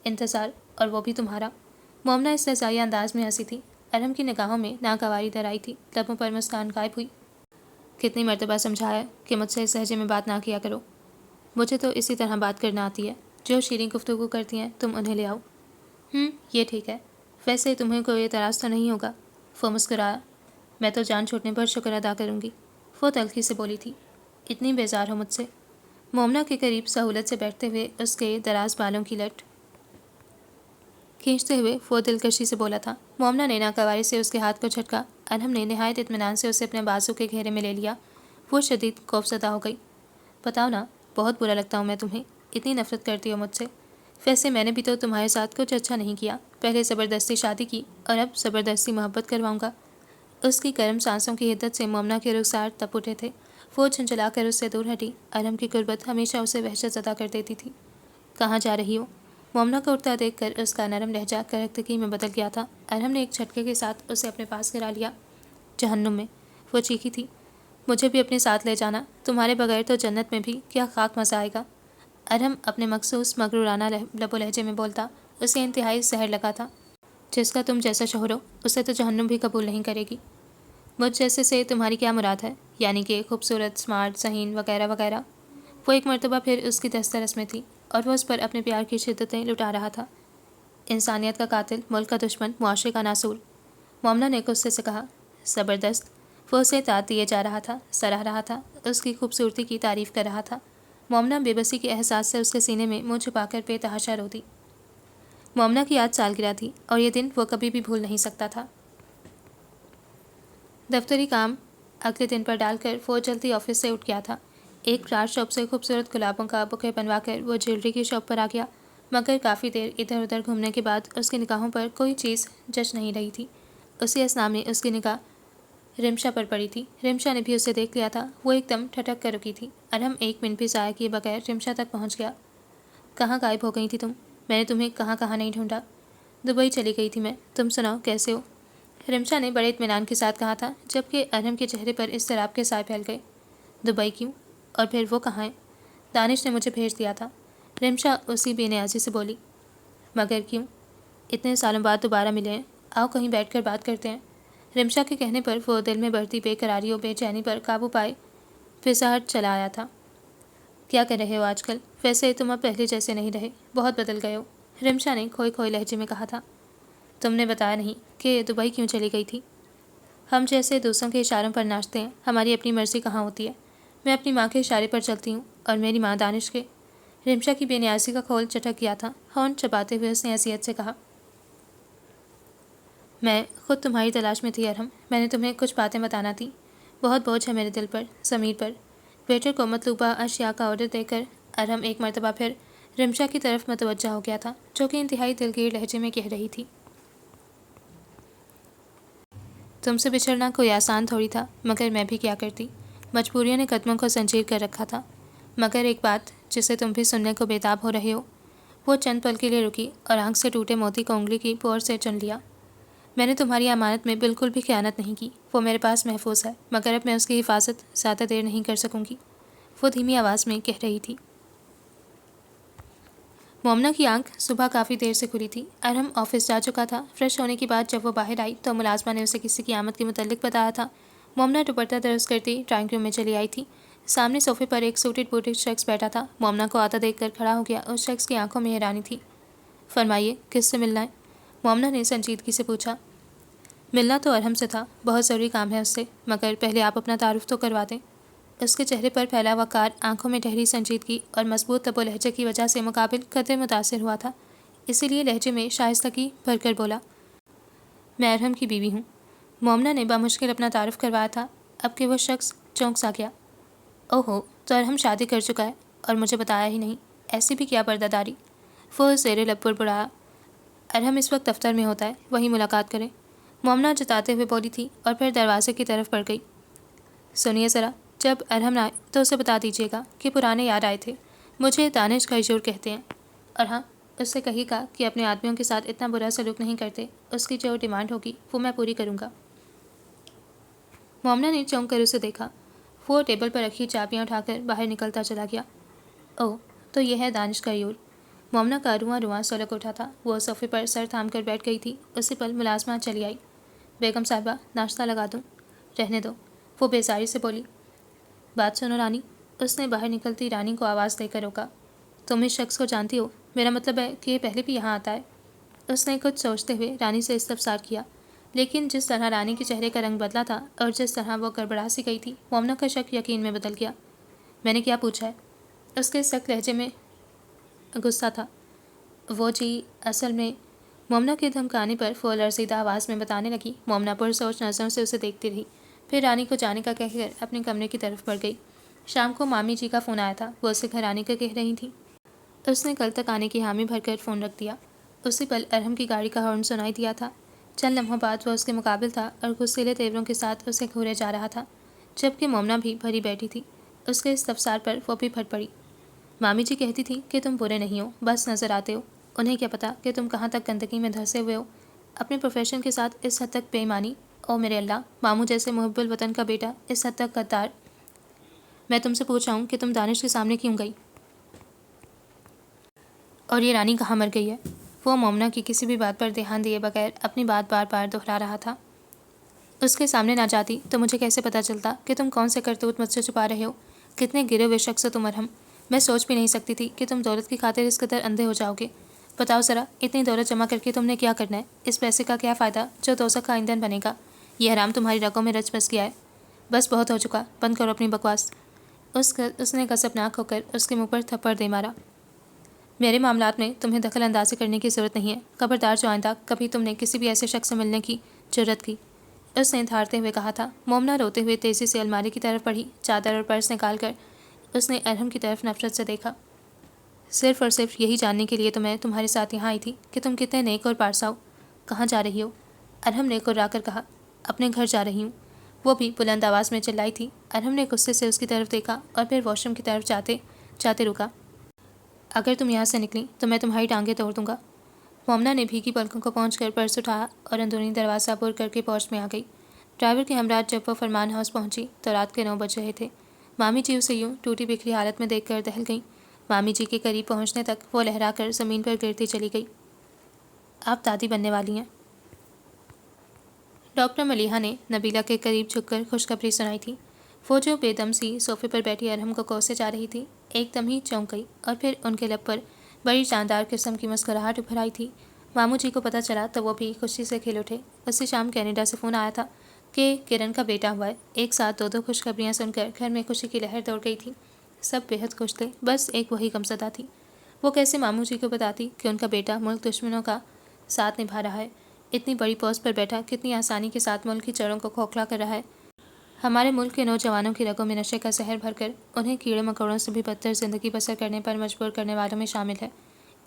इंतज़ार? और वो भी तुम्हारा? मोमना इस सजाई अंदाज में हंसी थी। अरहम की निगाहों में नागवारी दर आई थी। लबों पर मुस्कान गायब हुई। कितनी मर्तबा समझाया कि मुझसे इस लहजे में बात ना किया करो। मुझे तो इसी तरह बात करना आती है। जो शीरीं गुफ्तगू करती हैं तुम उन्हें ले आओ। ये ठीक है। वैसे तुम्हें कोई एतराज़ तो नहीं होगा? वो मुस्कुराया। मैं तो जान छूटने पर शुक्र अदा करूँगी, वो तल्खी से बोली थी। इतनी बेजार हो मुझसे? मोमना के करीब सहूलत से बैठते हुए उसके दराज बालों की लट खींचते हुए वो दिलकशी से बोला था। मोमना ने नाकावारी से उसके हाथ को झटका। अरहम ने नहायत इत्मीनान से उसे अपने बाजू के घेरे में ले लिया। वो शदीद खौफज़दा हो गई। बताओ ना, बहुत बुरा लगता हूँ मैं तुम्हें? इतनी नफरत करती हो मुझसे? वैसे मैंने भी तो तुम्हारे साथ कुछ अच्छा नहीं किया। पहले ज़बरदस्ती शादी की और अब ज़बरदस्ती मोहब्बत करवाऊँगा। उसकी गर्म सांसों की हिद्दत से मोमना के रुखसार तप उठे थे। वो झंझलाकर उससे दूर हटी। अरहम की गुर्बत हमेशा उसे वहशत ज़दा कर देती थी। कहाँ जा रही हो? मोमना को उठता देखकर उसका नरम लहजा करख्तगी में बदल गया था। अरहम ने एक झटके के साथ उसे अपने पास गिरा लिया। जहन्नुम में, वो चीखी थी। मुझे भी अपने साथ ले जाना, तुम्हारे बगैर तो जन्नत में भी क्या खाक मज़ा आएगा। अरहम अपने मखसूस मगरूराना लबो लहजे में बोलता। उसे इंतहाई जहर लगा था। जिसका तुम जैसा शोहर हो उसे तो जहन्नुम भी कबूल नहीं करेगी। मुझ जैसे से तुम्हारी क्या मुराद है? यानी कि खूबसूरत, स्मार्ट, ज़हीन वगैरह वगैरह। वो एक मरतबा फिर उसकी दस्तरस में थी और वह उस पर अपने प्यार की शिद्दतें लुटा रहा था। इंसानियत का कातिल, मुल्क का दुश्मन, मुआशरे का नासूर, मोमना ने गुस्से से कहा। ज़बरदस्त। वो उसे तात दिए जा रहा था, सराह रहा था, उसकी खूबसूरती की तारीफ़ कर रहा था। मोमना बेबसी के एहसास से उसके सीने में मुंह छुपाकर बेतहाशा रो दी। मोमना की आज सालगिरह थी और ये दिन वो कभी भी भूल नहीं सकता था। दफ्तरी काम अगले दिन पर डालकर वो जल्दी ऑफिस से उठ गया था। एक फ्लावर शॉप से खूबसूरत गुलाबों का बुके बनवाकर वो ज्वेलरी की शॉप पर आ गया, मगर काफ़ी देर इधर उधर घूमने के बाद उसकी निगाहों पर कोई चीज़ जच नहीं रही थी। उसी असना में उसकी निगाह रिमशा पर पड़ी थी। रिमशा ने भी उसे देख लिया था। वो एकदम ठटक कर रुकी थी। अरहम 1 मिनट भी ज़ाया किए बगैर रिमशा तक पहुंच गया। कहाँ गायब हो गई थी तुम? मैंने तुम्हें कहाँ कहाँ नहीं ढूंढा। दुबई चली गई थी मैं। तुम सुनाओ, कैसे हो? रिमशा ने बड़े इत्मीनान के साथ कहा था, जबकि अरहम के चेहरे पर इज़्तिराब के साए फैल गए। दुबई क्यों? और फिर वो कहाँ है? दानिश ने मुझे भेज दिया था। रिमशा उसी बेनियाजी से बोली। मगर क्यों? इतने सालों बाद दोबारा मिले हैं, आओ कहीं बैठकर बात करते हैं। रिमशा के कहने पर वो दिल में बढ़ती बेकरारी और बेचैनी पर काबू पाए फिसहट चला आया था। क्या कर रहे हो आजकल? वैसे तुम अब पहले जैसे नहीं रहे, बहुत बदल गए हो, रिमशा ने खोए खोए लहजे में कहा था। तुमने बताया नहीं कि दुबई क्यों चली गई थी। हम जैसे दूसरों के इशारों पर नाचते हैं, हमारी अपनी मर्जी कहाँ होती है। मैं अपनी माँ के इशारे पर चलती हूँ और मेरी माँ दानिश के। रिमशा की बेनियाजी का खोल चटक गया था। हॉर्न चबाते हुए उसने हैसियत से कहा। मैं खुद तुम्हारी तलाश में थी अरहम। मैंने तुम्हें कुछ बातें बताना थी। बहुत बोझ है मेरे दिल पर, ज़मीर पर। वेटर को मतलूबा अशिया का ऑर्डर देकर अरहम एक मरतबा फिर रिमशा की तरफ मतवज्जा हो गया था, जो कि इंतहाई दिलगीर लहजे में कह रही थी। तुमसे बिछड़ना कोई आसान थोड़ी था, मगर मैं भी क्या करती। मजबूरियों ने कदमों को संजीर कर रखा था। मगर एक बात जिसे तुम भी सुनने को बेताब हो रहे हो। वो चंद पल के लिए रुकी और आंख से टूटे मोती को उंगली की पोर से चुन लिया। मैंने तुम्हारी अमानत में बिल्कुल भी खयानत नहीं की। वो मेरे पास महफूज है, मगर अब मैं उसकी हिफाजत ज़्यादा देर नहीं कर सकूंगी, वो धीमी आवाज़ में कह रही थी। मोमना की आंख सुबह काफ़ी देर से खुली थी। अरहम ऑफिस जा चुका था। फ्रेश होने के बाद जब वो बाहर आई तो मुलाजमा ने उसे किसी की आमद के मुतल्लिक बताया था। मोमना दुपट्टा दर्ज करती ड्राइंग रूम में चली आई थी। सामने सोफे पर एक सूटेड बूटेड शख्स बैठा था। मोमना को आता देखकर खड़ा हो गया। उस शख्स की आंखों में हैरानी थी। फरमाइए, किससे मिलना है? मोमना ने संजीदगी से पूछा। मिलना तो अरहम से था, बहुत ज़रूरी काम है उससे, मगर पहले आप अपना तारुफ तो करवा दें। उसके चेहरे पर फैला वकार, आंखों में ठहरी संजीदगी और मजबूत तबो लहजे की वजह से मुकाबिल कदर मुतासिर हुआ था। इसीलिए लहजे में शाइस्तगी भरकर बोला, मैं अरहम की बीवी हूँ। मोमना ने बामुश्किल अपना तारुफ करवाया था। अब कि वो शख्स चौंक सा गया। ओहो, तो अरहम शादी कर चुका है और मुझे बताया ही नहीं। ऐसी भी क्या पर्दादारी। वो ज़ेरे लब बुड़बुड़ाया। अरहम इस वक्त दफ्तर में होता है, वहीं मुलाकात करें, मोमना जताते हुए बोली थी और फिर दरवाजे की तरफ बढ़ गई। सुनिए ज़रा, जब अरहम आए तो उसे बता दीजिएगा कि पुराने याद आए थे। मुझे दानिश खैजूर कहते हैं। और हाँ, उससे कहिएगा कि अपने आदमियों के साथ इतना बुरा सलूक नहीं करते। उसकी जो डिमांड होगी वो मैं पूरी करूँगा। मोमना ने चौंक कर उसे देखा। वो टेबल पर रखी चाबियाँ उठाकर बाहर निकलता चला गया। ओह, तो यह है दानिश खैजूर। मोमना का रुआं रुआं सुलग उठा था। वो सोफे पर सर थाम कर बैठ गई थी। उसी पल मुलाजमा चली आई। बेगम साहिबा, नाश्ता लगा दूँ? रहने दो, वो बेजारी से बोली। बात सुनो रानी, उसने बाहर निकलती रानी को आवाज़ देकर रोका। तुम इस शख्स को जानती हो? मेरा मतलब है कि ये पहले भी यहाँ आता है। उसने कुछ सोचते हुए रानी से इस्तफसार किया, लेकिन जिस तरह रानी के चेहरे का रंग बदला था और जिस तरह वो गड़बड़ा सी गई थी, मोमना का शक यकीन में बदल गया। मैंने क्या पूछा है? उसके सख्त लहजे में गुस्सा था। वो जी, असल में, मोमना के धमकाने पर वो लरज़ीदा आवाज़ में बताने लगी। मोमना पुरसोच नज़रों से उसे देखती रही, फिर रानी को जाने का कहकर अपने कमरे की तरफ बढ़ गई। शाम को मामी जी का फ़ोन आया था। वो उसे घर आने का कह रही थी। उसने कल तक आने की हामी भरकर फ़ोन रख दिया। उसी पल अरहम की गाड़ी का हॉर्न सुनाई दिया था। चंद लम्हों बाद वह उसके मुकाबिल था और गुस्सेले तेवरों के साथ उसे घूरे जा रहा था, जबकि मोमना भी भरी बैठी थी। उसके इस्तफसार पर वो भी फट पड़ी। मामी जी कहती थी कि तुम बुरे नहीं हो, बस नज़र आते हो। उन्हें क्या पता कि तुम कहाँ तक गंदगी में धंसे हुए हो, अपने प्रोफेशन के साथ इस हद तक बेईमानी। ओ मेरे अल्लाह, मामू जैसे मुहब्बुल वतन का बेटा इस हद तक गद्दार। मैं तुमसे पूछ रहा हूँ कि तुम दानिश के सामने क्यों गई? और ये रानी कहाँ मर गई है? वो मोमना की किसी भी बात पर ध्यान दिए बगैर अपनी बात बार बार दोहरा रहा था। उसके सामने ना जाती तो मुझे कैसे पता चलता कि तुम कौन से करतूत मुझसे छुपा रहे हो। कितने गिरे हुए शख्स हो तुम अरहम। मैं सोच भी नहीं सकती थी कि तुम दौलत की खातिर इस कदर अंधे हो जाओगे। बताओ ज़रा, इतनी दौलत जमा करके तुमने क्या करना है? इस पैसे का क्या फ़ायदा जो दोज़ख का ईंधन बनेगा? यह हराम तुम्हारी रगों में रच बस गया है। बस बहुत हो चुका, बंद करो अपनी बकवास। उसने कसपनाक होकर उसके मुंह पर थप्पड़ दे मारा। मेरे मामलात में तुम्हें दखल अंदाजी करने की ज़रूरत नहीं है। खबरदार जो आइंदा कभी तुमने किसी भी ऐसे शख्स से मिलने की जरूरत की, उसने धारते हुए कहा था। मोमना रोते हुए तेज़ी से अलमारी की तरफ बढ़ी। चादर और पर्स निकाल कर उसने अरहम की तरफ नफरत से देखा। सिर्फ और सिर्फ यही जानने के लिए तो मैं तुम्हारे साथ यहाँ आई थी कि तुम कितने नेक और पारसा हो। कहाँ जा रही हो? अरहम ने कुर्राकर कहा। अपने घर जा रही हूँ। वो भी बुलंद आवाज़ में चिल्लाई थी। अरहम ने गुस्से से उसकी तरफ देखा और फिर वॉशरूम की तरफ जाते जाते रुका। अगर तुम यहाँ से निकली तो मैं तुम्हारी टांगें तोड़ दूंगा। मोमना ने भीगी पलकों को पहुँचकर पर्स उठाया और अंदरूनी दरवाज़ा पुर करके पहुँच में आ गई। ड्राइवर के हमरा जब वो फरमान हाउस पहुँची तो रात के 9 बज रहे थे। मामी जी उसे यूँ टूटी बिखरी हालत में देखकर दहल गईं। मामी जी के करीब पहुँचने तक वो लहरा कर ज़मीन पर गिरती चली गई। आप दादी बनने वाली हैं। डॉक्टर मलिहा ने नबीला के करीब झुककर खुशखबरी सुनाई थी। वो जो बेदम सी सोफे पर बैठी अरहम को कोसे जा रही थी, एकदम ही चौंक गई और फिर उनके लब पर बड़ी शानदार किस्म की मुस्कुराहट उभर आई थी। मामू जी को पता चला तो वो भी खुशी से खिल उठे। उसी शाम कनाडा से फ़ोन आया था कि किरण का बेटा हुआ है। एक साथ दो दो खुशखबरियाँ सुनकर घर में खुशी की लहर दौड़ गई थी। सब बेहद खुश थे, बस एक वही गमज़दा थी। वो कैसे मामू जी को बताती कि उनका बेटा मुल्क दुश्मनों का साथ निभा रहा है। इतनी बड़ी पोस्ट पर बैठा कितनी आसानी के साथ मुल्क की जड़ों को खोखला कर रहा है। हमारे मुल्क के नौजवानों की रगों में नशे का जहर भरकर उन्हें कीड़े मकोड़ों से भी बदतर ज़िंदगी बसर करने पर मजबूर करने वालों में शामिल है।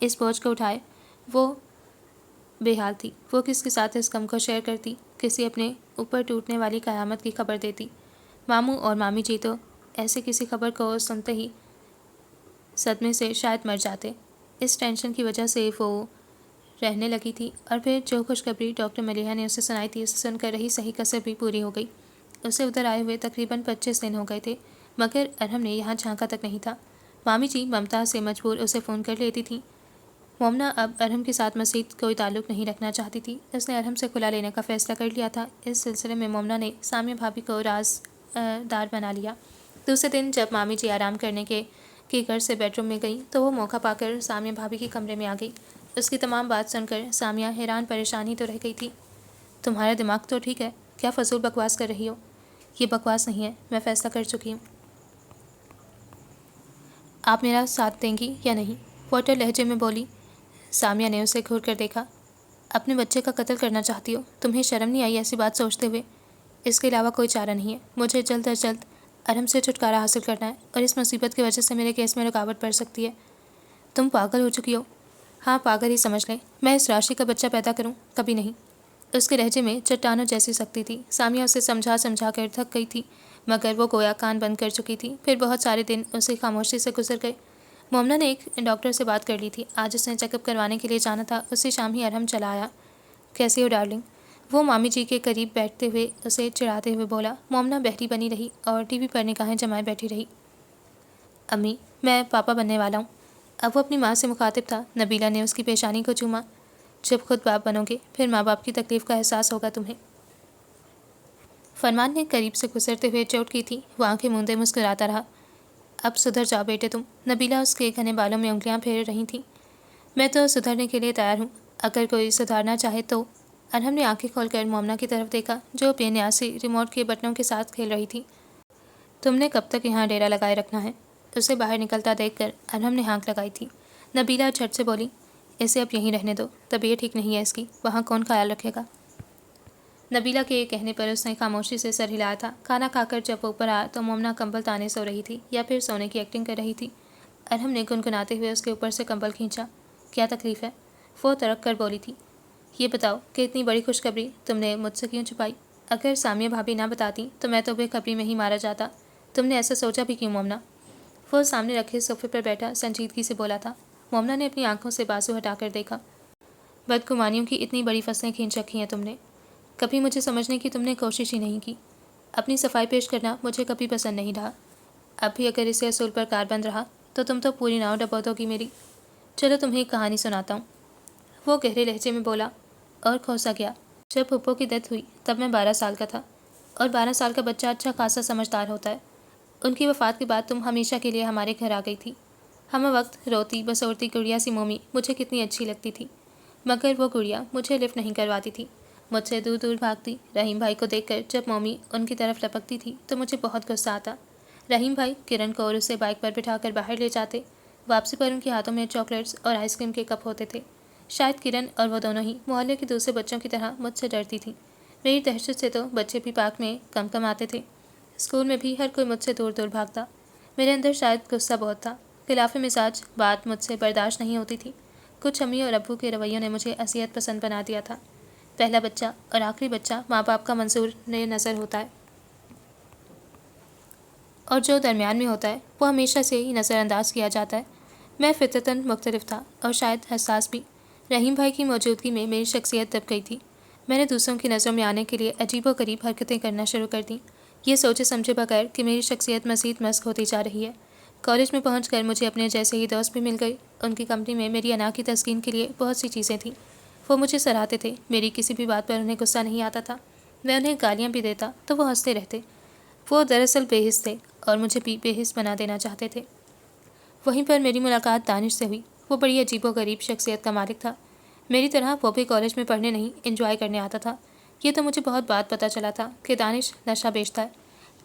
इस बोझ को उठाए वो बेहाल थी। वो किसके साथ इस गम को शेयर करती, किसी अपने ऊपर टूटने वाली क़यामत की खबर देती। मामू और मामी जी तो ऐसे किसी खबर को सुनते ही सदमे से शायद मर जाते। इस टेंशन की वजह से वो रहने लगी थी। और फिर जो खुशखबरी डॉक्टर मलिहा ने उसे सुनाई थी, उसे सुनकर रही सही कसर भी पूरी हो गई। उसे उधर आए हुए तकरीबन 25 दिन हो गए थे, मगर अरहम ने यहाँ झांका तक नहीं था। मामी जी ममता से मजबूर उसे फ़ोन कर लेती थी। मोमना अब अरहम के साथ मज़ीद कोई ताल्लुक़ नहीं रखना चाहती थी। उसने अरहम से खुला लेने का फ़ैसला कर लिया था। इस सिलसिले में मोमना ने सामिया भाभी को राज़दार बना लिया। दूसरे दिन जब मामी जी आराम करने के घर से बेडरूम में गई तो वो मौका पाकर सामिया भाभी के कमरे में आ गई। उसकी तमाम बात सुनकर सामिया हैरान परेशान ही तो रह गई थी। तुम्हारा दिमाग तो ठीक है, क्या फजूल बकवास कर रही हो? ये बकवास नहीं है, मैं फ़ैसला कर चुकी हूँ। आप मेरा साथ देंगी या नहीं? वॉटर लहजे में बोली। सामिया ने उसे घूर कर देखा। अपने बच्चे का कत्ल करना चाहती हो? तुम्हें शर्म नहीं आई ऐसी बात सोचते हुए? इसके अलावा कोई चारा नहीं है। मुझे जल्द अज जल्द अरहम से छुटकारा हासिल करना है और इस मुसीबत की वजह से मेरे केस में रुकावट पड़ सकती है। तुम पागल हो चुकी हो। हाँ, पागल ही समझ लें। मैं इस राशि का बच्चा पैदा करूँ? कभी नहीं। उसके लहजे में चट्टानों जैसी सख्ती थी। सामिया उसे समझा समझा कर थक गई थी, मगर वो गोया कान बंद कर चुकी थी। फिर बहुत सारे दिन उसे खामोशी से गुजर गए। मोमना ने एक डॉक्टर से बात कर ली थी। आज उसने चेकअप करवाने के लिए जाना था। उसी शाम ही अरहम चला आया। कैसी हो डार्लिंग? वो मामी जी के करीब बैठते हुए उसे चिढ़ाते हुए बोला। मोमना बहरी बनी रही और टीवी पर निगाहें जमाए बैठी रही। अम्मी, मैं पापा बनने वाला हूँ। अब वो अपनी माँ से मुखातिब था। नबीला ने उसकी पेशानी को चूमा। जब खुद बाप बनोगे फिर माँ बाप की तकलीफ़ का एहसास होगा तुम्हें। फरमान ने करीब से गुजरते हुए चोट की थी। वो आंखें मूंदे मुस्कुराता रहा। अब सुधर जाओ बेटे तुम। नबीला उसके घने बालों में उंगलियां फेर रही थी। मैं तो सुधरने के लिए तैयार हूँ, अगर कोई सुधारना चाहे तो। अरहम ने आंखें खोलकर मोमना की तरफ देखा, जो बेनियासी रिमोट के बटनों के साथ खेल रही थी। तुमने कब तक यहाँ डेरा लगाए रखना है? उसे बाहर निकलता देखकर अरहम ने हाँक लगाई थी। नबीला झट से बोली, इसे अब यहीं रहने दो, तबीयत ठीक नहीं है इसकी, वहाँ कौन ख्याल रखेगा? नबीला के कहने पर उसने खामोशी से सर हिलाया था। खाना खाकर जब वो ऊपर आया तो मोमना कंबल ताने सो रही थी या फिर सोने की एक्टिंग कर रही थी। अरहम ने गुनगुनाते हुए उसके ऊपर से कंबल खींचा। क्या तकलीफ़ है? वो तड़क कर बोली थी। ये बताओ कि इतनी बड़ी खुशखबरी तुमने मुझसे क्यों छुपाई? अगर सामिया भाभी ना बताती तो मैं तो बेखबरी में ही मारा जाता। तुमने ऐसा सोचा भी क्यों मोमना? वो सामने रखे सोफे पर बैठा संजीदगी से बोला था। मोमना ने अपनी आंखों से बाजू हटाकर देखा। बदगुमानियों की इतनी बड़ी फसलें खींच रखी हैं तुमने। कभी मुझे समझने की तुमने कोशिश ही नहीं की। अपनी सफाई पेश करना मुझे कभी पसंद नहीं रहा। अब भी अगर इसे असूल पर कारबंद रहा तो तुम तो पूरी नाव डबो दोगी मेरी। चलो तुम्हें एक कहानी सुनाता हूँ। वो गहरे लहजे में बोला और खोसा गया। जब पप्पो की डेथ हुई तब मैं 12 साल का था, और 12 साल का बच्चा अच्छा खासा समझदार होता है। उनकी वफ़ात के बाद तुम हमेशा के लिए हमारे घर आ गई थी। हम वक्त रोती बसोरती गुड़िया सी मोमी मुझे कितनी अच्छी लगती थी, मगर वो गुड़िया मुझे लिफ्ट नहीं करवाती थी। मुझसे दूर दूर भागती। रहीम भाई को देखकर जब मम्मी उनकी तरफ लपकती थी तो मुझे बहुत गुस्सा आता। रहीम भाई किरण को और उसे बाइक पर बिठाकर बाहर ले जाते। वापसी पर उनके हाथों में चॉकलेट्स और आइसक्रीम के कप होते थे। शायद किरण और वो दोनों ही मोहल्ले के दूसरे बच्चों की तरह मुझसे डरती थी। मेरी दहशत से तो बच्चे भी पार्क में कम कम आते थे। स्कूल में भी हर कोई मुझसे दूर दूर भागता। मेरे अंदर शायद गुस्सा बहुत था। खिलाफ मिजाज बात मुझसे बर्दाश्त नहीं होती थी। कुछ अम्मी और अब्बू के रवैयों ने मुझे असलियत पसंद बना दिया था। पहला बच्चा और आखिरी बच्चा माँ बाप का मंजूर नज़र होता है, और जो दरमियान में होता है वो हमेशा से ही नज़रअंदाज किया जाता है। मैं फितरतन मुख्तलिफ था और शायद हसास भी। रहीम भाई की मौजूदगी में मेरी शख्सियत दब गई थी। मैंने दूसरों की नज़रों में आने के लिए अजीबोगरीब हरकतें करना शुरू कर दी, ये सोचे समझे बगैर कि मेरी शख्सियत मज़ीद मस्क होती जा रही है। कॉलेज में पहुंचकर मुझे अपने जैसे ही दोस्त भी मिल गई। उनकी कंपनी में मेरी अना की तस्कीन के लिए बहुत सी चीज़ें थीं। वो मुझे सराहते थे। मेरी किसी भी बात पर उन्हें गुस्सा नहीं आता था। मैं उन्हें गालियाँ भी देता तो वो हंसते रहते। वो दरअसल बेहिस थे और मुझे भी बेहिस बना देना चाहते थे। वहीं पर मेरी मुलाकात दानिश से हुई। वो बड़ी अजीबोगरीब शख्सियत का मालिक था। मेरी तरह वो भी कॉलेज में पढ़ने नहीं, एंजॉय करने आता था। ये तो मुझे बहुत बात पता चला था कि दानिश नशा बेचता है,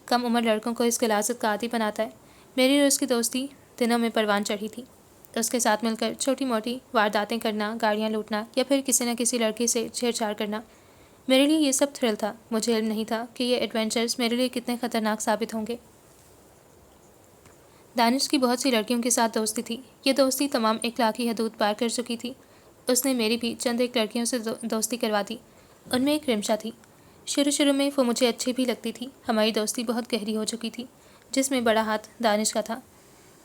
कम उम्र लड़कों को इस गिलासत का आदी बनाता है। मेरी और उसकी दोस्ती दिनों में परवान चढ़ी थी। उसके साथ मिलकर छोटी मोटी वारदातें करना, गाड़ियाँ लूटना या फिर किसी न किसी लड़की से छेड़छाड़ करना, मेरे लिए ये सब थ्रिल था। मुझे इल्म नहीं था कि ये एडवेंचर्स मेरे लिए कितने ख़तरनाक साबित होंगे। दानिश की बहुत सी लड़कियों के साथ दोस्ती थी। ये दोस्ती तमाम इखलाकी हदूद पार कर चुकी थी। उसने मेरी भी चंद एक लड़कियों से दोस्ती करवा दी। उनमें एक रिमशा थी। शुरू शुरू में वो मुझे अच्छी भी लगती थी। हमारी दोस्ती बहुत गहरी हो चुकी थी, जिसमें बड़ा हाथ दानिश का था।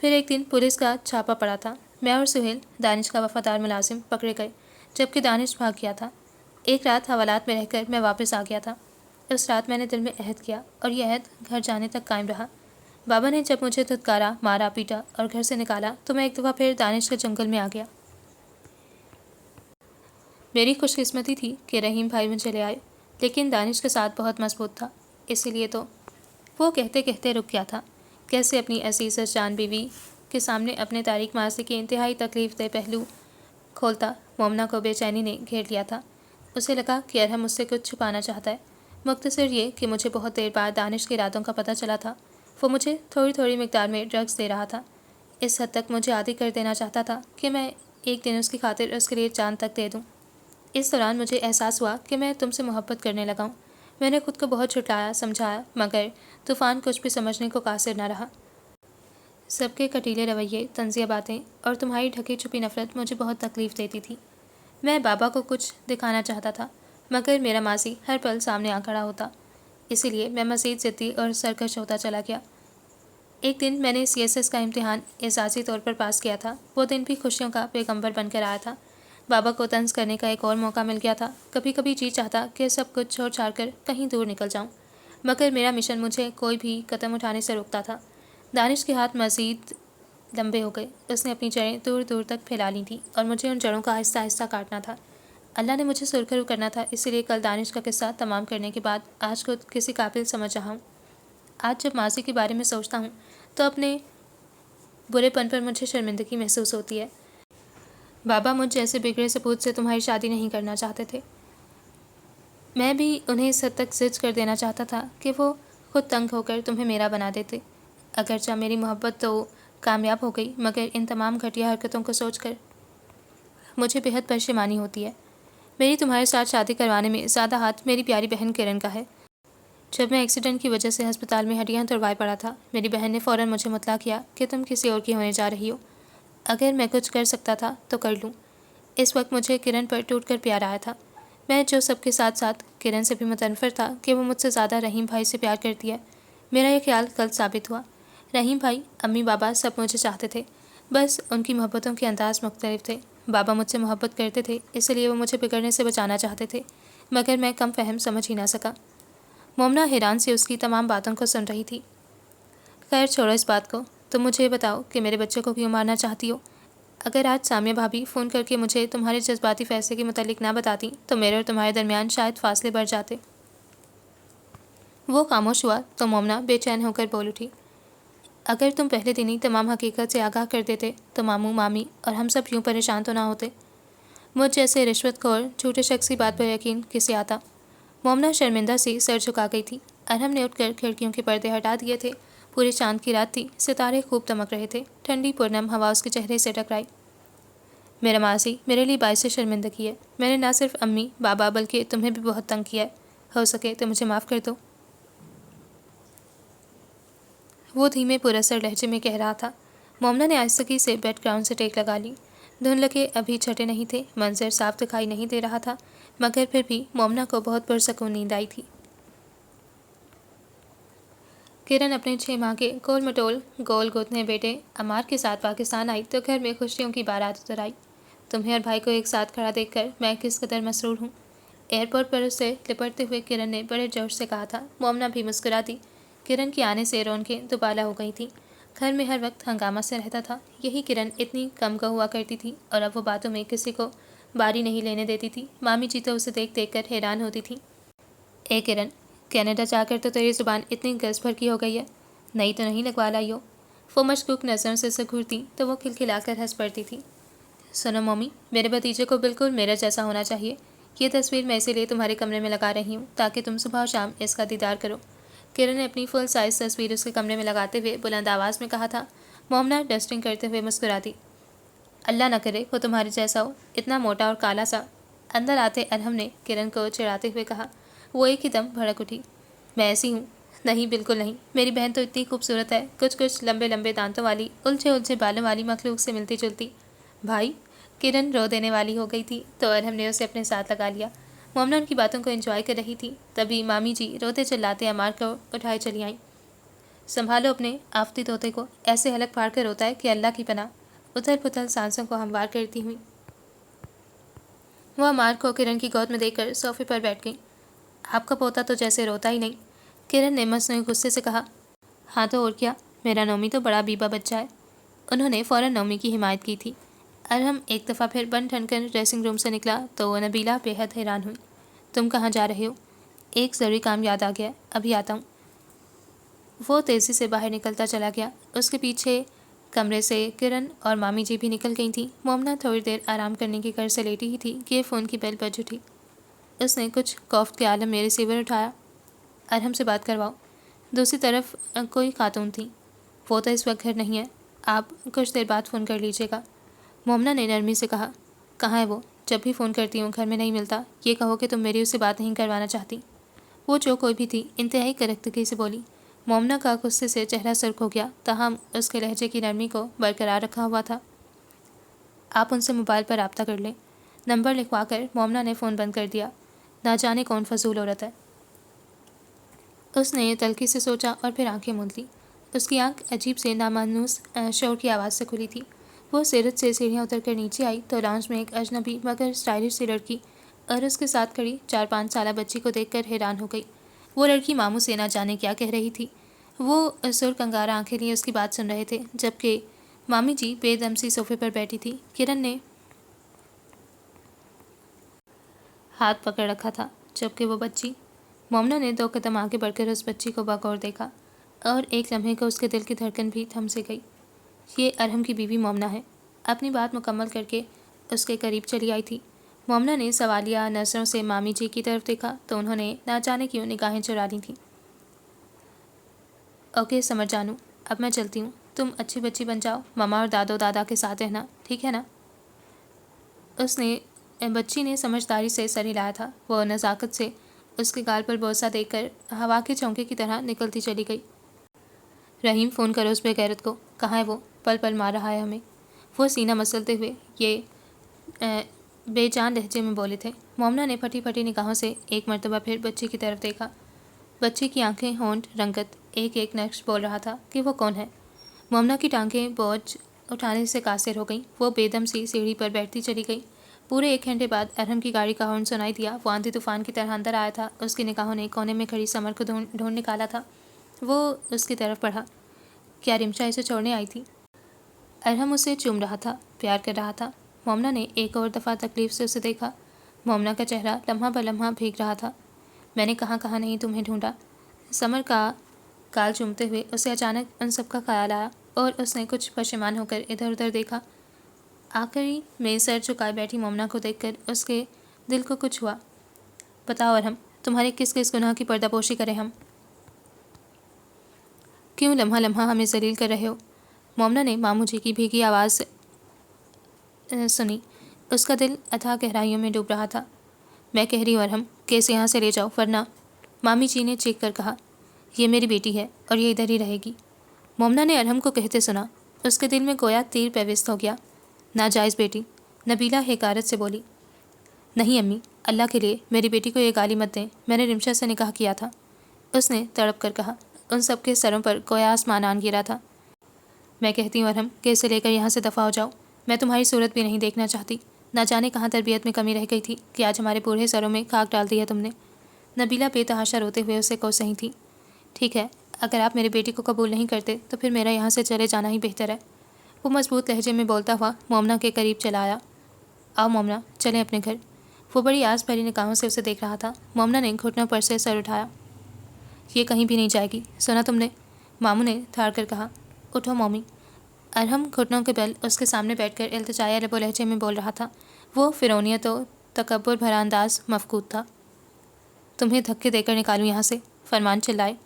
फिर एक दिन पुलिस का छापा पड़ा था। मैं और सुहेल, दानिश का वफादार मुलाजिम, पकड़े गए, जबकि दानिश भाग गया था। एक रात हवालात में रहकर मैं वापस आ गया था। उस रात मैंने दिल में अहद किया और यह अहद घर जाने तक कायम रहा। बाबा ने जब मुझे धुतकारा, मारा, पीटा और घर से निकाला तो मैं एक दफ़ा फिर दानिश के जंगल में आ गया। मेरी खुशकिस्मती थी कि रहीम भाई मुझे ले आए, लेकिन दानिश के साथ बहुत मजबूत था, इसीलिए तो। वो कहते कहते रुक गया था। कैसे अपनी अजीज़ जान बीवी के सामने अपने तारीक माजी के इंतहाई तकलीफ दे पहलू खोलता, मोमना को बेचैनी ने घेर लिया था। उसे लगा कि अरहम मुझसे कुछ छुपाना चाहता है। मुख्तसर ये कि मुझे बहुत देर बाद दानिश के इरादों का पता चला था। वो मुझे थोड़ी थोड़ी मिकदार में ड्रग्स दे रहा था। इस हद तक मुझे आदी कर देना चाहता था कि मैं एक दिन उसकी खातिर उसके लिए जान तक दे दूँ। इस दौरान मुझे एहसास हुआ कि मैं तुमसे मोहब्बत करने लगा हूँ। मैंने खुद को बहुत छुटलाया, समझाया, मगर तूफ़ान कुछ भी समझने को कासिर न रहा। सबके कटीले रवैये, तंज़िया बातें और तुम्हारी ढकी छुपी नफ़रत मुझे बहुत तकलीफ़ देती थी। मैं बाबा को कुछ दिखाना चाहता था, मगर मेरा माजी हर पल सामने आ खड़ा होता। इसीलिए मैं मज़ीद ज़िद्दी और सरकश होता चला गया। एक दिन मैंने CSS का इम्तिहान एजाज़ी तौर पर पास किया था। वो दिन भी खुशियों का पैगंबर बनकर आया था। बाबा को तंज करने का एक और मौका मिल गया था। कभी कभी जी चाहता कि सब कुछ छोड़ छाड़ कर कहीं दूर निकल जाऊं, मगर मेरा मिशन मुझे कोई भी कदम उठाने से रोकता था। दानिश के हाथ मज़ीद लंबे हो गए। उसने अपनी जड़ें दूर दूर तक फैला ली थी और मुझे उन जड़ों का आहिस्ता आहिस्ता काटना था। अल्लाह ने मुझे सुरखरू करना था, इसीलिए कल दानिश का किस्सा तमाम करने के बाद आज खुद किसी काबिल समझ रहा हूँ। आज जब माजी के बारे में सोचता हूँ तो अपने बुरेपन पर मुझे शर्मिंदगी महसूस होती है। बाबा मुझ जैसे बिगड़े सपूत से तुम्हारी शादी नहीं करना चाहते थे। मैं भी उन्हें इस हद तक जिद कर देना चाहता था कि वो खुद तंग होकर तुम्हें मेरा बना देते। अगरचा मेरी मोहब्बत तो कामयाब हो गई, मगर इन तमाम घटिया हरकतों को सोचकर मुझे बेहद परेशानी होती है। मेरी तुम्हारे साथ शादी करवाने में ज़्यादा हाथ मेरी प्यारी बहन किरण का है। जब मैं एक्सीडेंट की वजह से अस्पताल में हड्डियाँ तुड़वाए पड़ा था, मेरी बहन ने फ़ौरन मुझे मुतला किया कि तुम किसी और की होने जा रही हो। अगर मैं कुछ कर सकता था तो कर लूँ। इस वक्त मुझे किरण पर टूट कर प्यार आया था। मैं जो सबके साथ साथ किरण से भी मुतनफ़र था कि वो मुझसे ज़्यादा रहीम भाई से प्यार करती है। मेरा यह ख्याल गलत साबित हुआ। रहीम भाई, अम्मी, बाबा सब मुझे चाहते थे, बस उनकी मोहब्बतों के अंदाज़ मुख्तलिफ थे। बाबा मुझसे मोहब्बत करते थे, इसलिए वो मुझे बिगड़ने से बचाना चाहते थे, मगर मैं कम फहम समझ ही ना सका। मोमना हैरान से उसकी तमाम बातों को सुन रही थी। खैर छोड़ो इस बात को, तुम मुझे बताओ कि मेरे बच्चे को क्यों मारना चाहती हो। अगर आज सामिया भाभी फ़ोन करके मुझे तुम्हारे जज्बाती फ़ैसले के मुतालिक ना बताती तो मेरे और तुम्हारे दरमियान शायद फासले बढ़ जाते। वो खामोश हुआ तो मोमना बेचैन होकर बोल उठी, अगर तुम पहले दिन ही तमाम हकीकत से आगाह कर देते तो मामू, मामी और हम सब यूँ परेशान तो ना होते। मुझ जैसे रिश्वतखोर झूठे शख्स की बात पर यकीन किसे आता। मोमना शर्मिंदा सी सर झुका गई थी। अरहम ने उठकर खिड़कियों के पर्दे हटा दिए थे। पूरे चांद की रात थी, सितारे खूब चमक रहे थे। ठंडी पूर्णम हवा उसके चेहरे से टकराई। मेरा मासी मेरे लिए बायसे शर्मिंदगी है। मैंने ना सिर्फ अम्मी बाबा बल्कि तुम्हें भी बहुत तंग किया है। हो सके तो मुझे माफ़ कर दो। वो धीमे पुरस्सर लहजे में कह रहा था। मोमना ने आहिस्तगी से बैकग्राउंड से टेक लगा ली। धुंधलके अभी छटे नहीं थे, मंजर साफ दिखाई नहीं दे रहा था, मगर फिर भी मोमना को बहुत पुरसकून नींद आई थी। किरण अपने 6 माह के गोल मटोल गोल गोतने बेटे अमार के साथ पाकिस्तान आई तो घर में खुशियों की बारात उतर आई। तुम्हें और भाई को एक साथ खड़ा देखकर मैं किस कदर मसरूर हूँ। एयरपोर्ट पर उससे लिपटते हुए किरण ने बड़े जोश से कहा था। मोमना भी मुस्कुरा दी। किरण के आने से रौनकें दुबाला हो गई थी। घर में हर वक्त हंगामा से रहता था। यही किरण इतनी कम का हुआ करती थी और अब वो बातों में किसी को बारी नहीं लेने देती थी। मामी जी तो उसे देख देख कर हैरान होती थी। ए किरण, कनाडा जाकर तो तेरी ज़ुबान इतनी गज भर की हो गई है, नई तो नहीं लगवा लाई हो। वो मशकूक नज़रों से उसे घूरती तो वो खिलखिलाकर हंस पड़ती थी। सुनो मम्मी, मेरे भतीजे को बिल्कुल मेरा जैसा होना चाहिए। ये तस्वीर मैं इसीलिए तुम्हारे कमरे में लगा रही हूँ ताकि तुम सुबह और शाम इसका दीदार करो। किरण ने अपनी फुल साइज़ तस्वीर उसके कमरे में लगाते हुए बुलंद आवाज़ में कहा था। मोमना डस्टिंग करते हुए मुस्कुरा दी। अल्लाह न करे वो तुम्हारे जैसा हो, इतना मोटा और काला सा। अंदर आते अरहम ने किरण को चिढ़ाते हुए कहा। वो एक ही दम भड़क उठी। मैं ऐसी हूँ? नहीं, बिल्कुल नहीं। मेरी बहन तो इतनी खूबसूरत है, कुछ कुछ लंबे लंबे दांतों वाली, उलझे उलझे बालों वाली मखलूक से मिलती जुलती। भाई, किरण रो देने वाली हो गई थी तो अरहम ने उसे अपने साथ लगा लिया। मोमना उनकी बातों को एंजॉय कर रही थी। तभी मामी जी रोते चिल्लाते अमार को उठाए चली आईं। संभालो अपने आफती तोते को, ऐसे हलक फाड़ कर रोता है कि अल्लाह की पनाह। उथल पुथल सांसों को हमवार करती हुई वह अमार को किरण की गोद में देकर सोफे पर बैठ गई। आपका पोता तो जैसे रोता ही नहीं, किरण ने मसनूई गुस्से से कहा। हाँ तो और क्या, मेरा नौमी तो बड़ा बीबा बच्चा है। उन्होंने फ़ौरन नौमी की हिमायत की थी। अरहम एक दफ़ा फिर बन ठन कर ड्रेसिंग रूम से निकला तो नबीला बेहद हैरान हुई। तुम कहाँ जा रहे हो? एक ज़रूरी काम याद आ गया, अभी आता हूँ। वो तेज़ी से बाहर निकलता चला गया। उसके पीछे कमरे से किरण और मामी जी भी निकल गई थी। मोमना थोड़ी देर आराम करने की गर्ज से लेटी ही थी कि फ़ोन की बेल बज उठी। उसने कुछ खौफ के आलम में रिसीवर उठाया। अरहम से बात करवाओ। दूसरी तरफ कोई खातून थी। वो तो इस वक्त घर नहीं है, आप कुछ देर बाद फ़ोन कर लीजिएगा। मोमना ने नरमी से कहा। कहाँ है वो? जब भी फ़ोन करती हूँ घर में नहीं मिलता। ये कहो कि तुम मेरी उससे बात नहीं करवाना चाहती। वो जो कोई भी थी इंतहाई करख्तगी से बोली। मोमना का गुस्से से चेहरा सुर्ख हो गया, ताहम उसके लहजे की नरमी को बरकरार रखा हुआ था। आप उनसे मोबाइल पर रब्ता कर लें। नंबर लिखवा कर मोमना ने फ़ोन बंद कर दिया। ना जाने कौन फजूल औरत है, उसने तल्खी से सोचा और फिर आंखें मूंद ली। उसकी आंख अजीब से नामानूस शोर की आवाज़ से खुली थी। वो सीढ़त से सीढ़ियाँ उतर कर नीचे आई तो लाउंज में एक अजनबी मगर स्टाइलिश सी लड़की और उसके साथ खड़ी 4-5 साल बच्ची को देखकर हैरान हो गई। वो लड़की मामू से ना जाने क्या कह रही थी। वो सुर कंगारा आंखें लिए उसकी बात सुन रहे थे, जबकि मामी जी बेदम सी सोफे पर बैठी थी। किरण ने हाथ पकड़ रखा था, जबकि वो बच्ची। मोमना ने 2 कदम आगे बढ़कर उस बच्ची को बगौर देखा और एक लम्हे को उसके दिल की धड़कन भी थम से गई। ये अरहम की बीवी मोमना है। अपनी बात मुकम्मल करके उसके करीब चली आई थी। मोमना ने सवालिया नज़रों से मामी जी की तरफ देखा तो उन्होंने ना जाने क्यों निगाहें चुरा ली थीं। ओके समझ जानू, अब मैं चलती हूँ। तुम अच्छी बच्ची बन जाओ, मामा और दादो दादा के साथ रहना, ठीक है ना? उसने बच्ची ने समझदारी से सर हिलाया था। वह नज़ाकत से उसके गाल पर बोसा देकर हवा के झोंके की तरह निकलती चली गई। रहीम, फ़ोन करो उस बेगैरत को। कहाँ है वो? पल पल मार रहा है हमें। वो सीना मसलते हुए ये बेजान लहजे में बोले थे। मोमना ने फटी फटी निगाहों से एक मरतबा फिर बच्ची की तरफ देखा। बच्ची की आंखें, होंठ, रंगत एक एक नक्श बोल रहा था कि वो कौन है। मोमना की टांगें बोझ उठाने से कासिर हो गईं। वो बेदम सी सीढ़ी पर बैठती चली गई। पूरे 1 घंटे बाद अरहम की गाड़ी का हॉर्न सुनाई दिया। वो आंधी तूफान की तरह अंदर आया था। उसकी निगाहों ने कोने में खड़ी समर को ढूंढ निकाला था। वो उसकी तरफ बढ़ा। क्या रिमशा इसे छोड़ने आई थी? अरहम उसे चूम रहा था, प्यार कर रहा था। मोमना ने एक और दफ़ा तकलीफ़ से उसे देखा। मोमना का चेहरा लम्हा ब लम्हा भीग रहा था। मैंने कहाँ कहाँ नहीं तुम्हें ढूंढा। समर का गाल चूमते हुए उसे अचानक उन सब का ख्याल आया और उसने कुछ पशेमान होकर इधर उधर देखा। आखिरी में सर झुकाए बैठी मोमना को देखकर उसके दिल को कुछ हुआ। बताओ अरहम, तुम्हारे किस किस गुनाह की पर्दापोशी करें हम? क्यों लम्हा लम्हा हमें जलील कर रहे हो? मोमना ने मामू जी की भीगी आवाज़ सुनी। उसका दिल अथाह गहराइयों में डूब रहा था। मैं कह रही हूँ अरहम, केस यहाँ से ले जाओ, वरना। मामी जी ने चीख कर कहा। ये मेरी बेटी है और ये इधर ही रहेगी। मोमना ने अरहम को कहते सुना। उसके दिल में गोया तीर पेविस्त हो गया। नाजायज़ बेटी, नबीला हकारत से बोली। नहीं अम्मी, अल्लाह के लिए मेरी बेटी को ये गाली मत दें, मैंने रिमशा से निकाह किया था, उसने तड़प कर कहा। उन सबके सरों पर गोया आसमान आन गिरा था। मैं कहती हूँ अरहम, कि इसे लेकर यहाँ से दफ़ा हो जाओ। मैं तुम्हारी सूरत भी नहीं देखना चाहती। ना जाने कहाँ तरबियत में कमी रह गई थी कि आज हमारे बूढ़े सरों में खाक डाल दी है तुमने। नबीला बेतहाशा रोते हुए उसे को सही थी। ठीक है, अगर आप मेरी बेटी को कबूल नहीं करते तो फिर मेरा यहाँ से चले जाना ही बेहतर है। वो मजबूत लहजे में बोलता हुआ मोमना के करीब चला आया। आओ मोमना, चलें अपने घर। वो बड़ी आस भरी निगाहों से उसे देख रहा था। मोमना ने घुटनों पर से सर उठाया। ये कहीं भी नहीं जाएगी, सुना तुमने? मामू ने थाड़ कर कहा। उठो मम्मी। अरहम घुटनों के बल उसके सामने बैठकर इल्तिजाया लबो लहजे में बोल रहा था। वो फिरौनियत तो तकब्बुर भरा अंदाज मफकूद था। तुम्हें धक्के देकर निकालूं यहाँ से, फरमान चिल्लाए।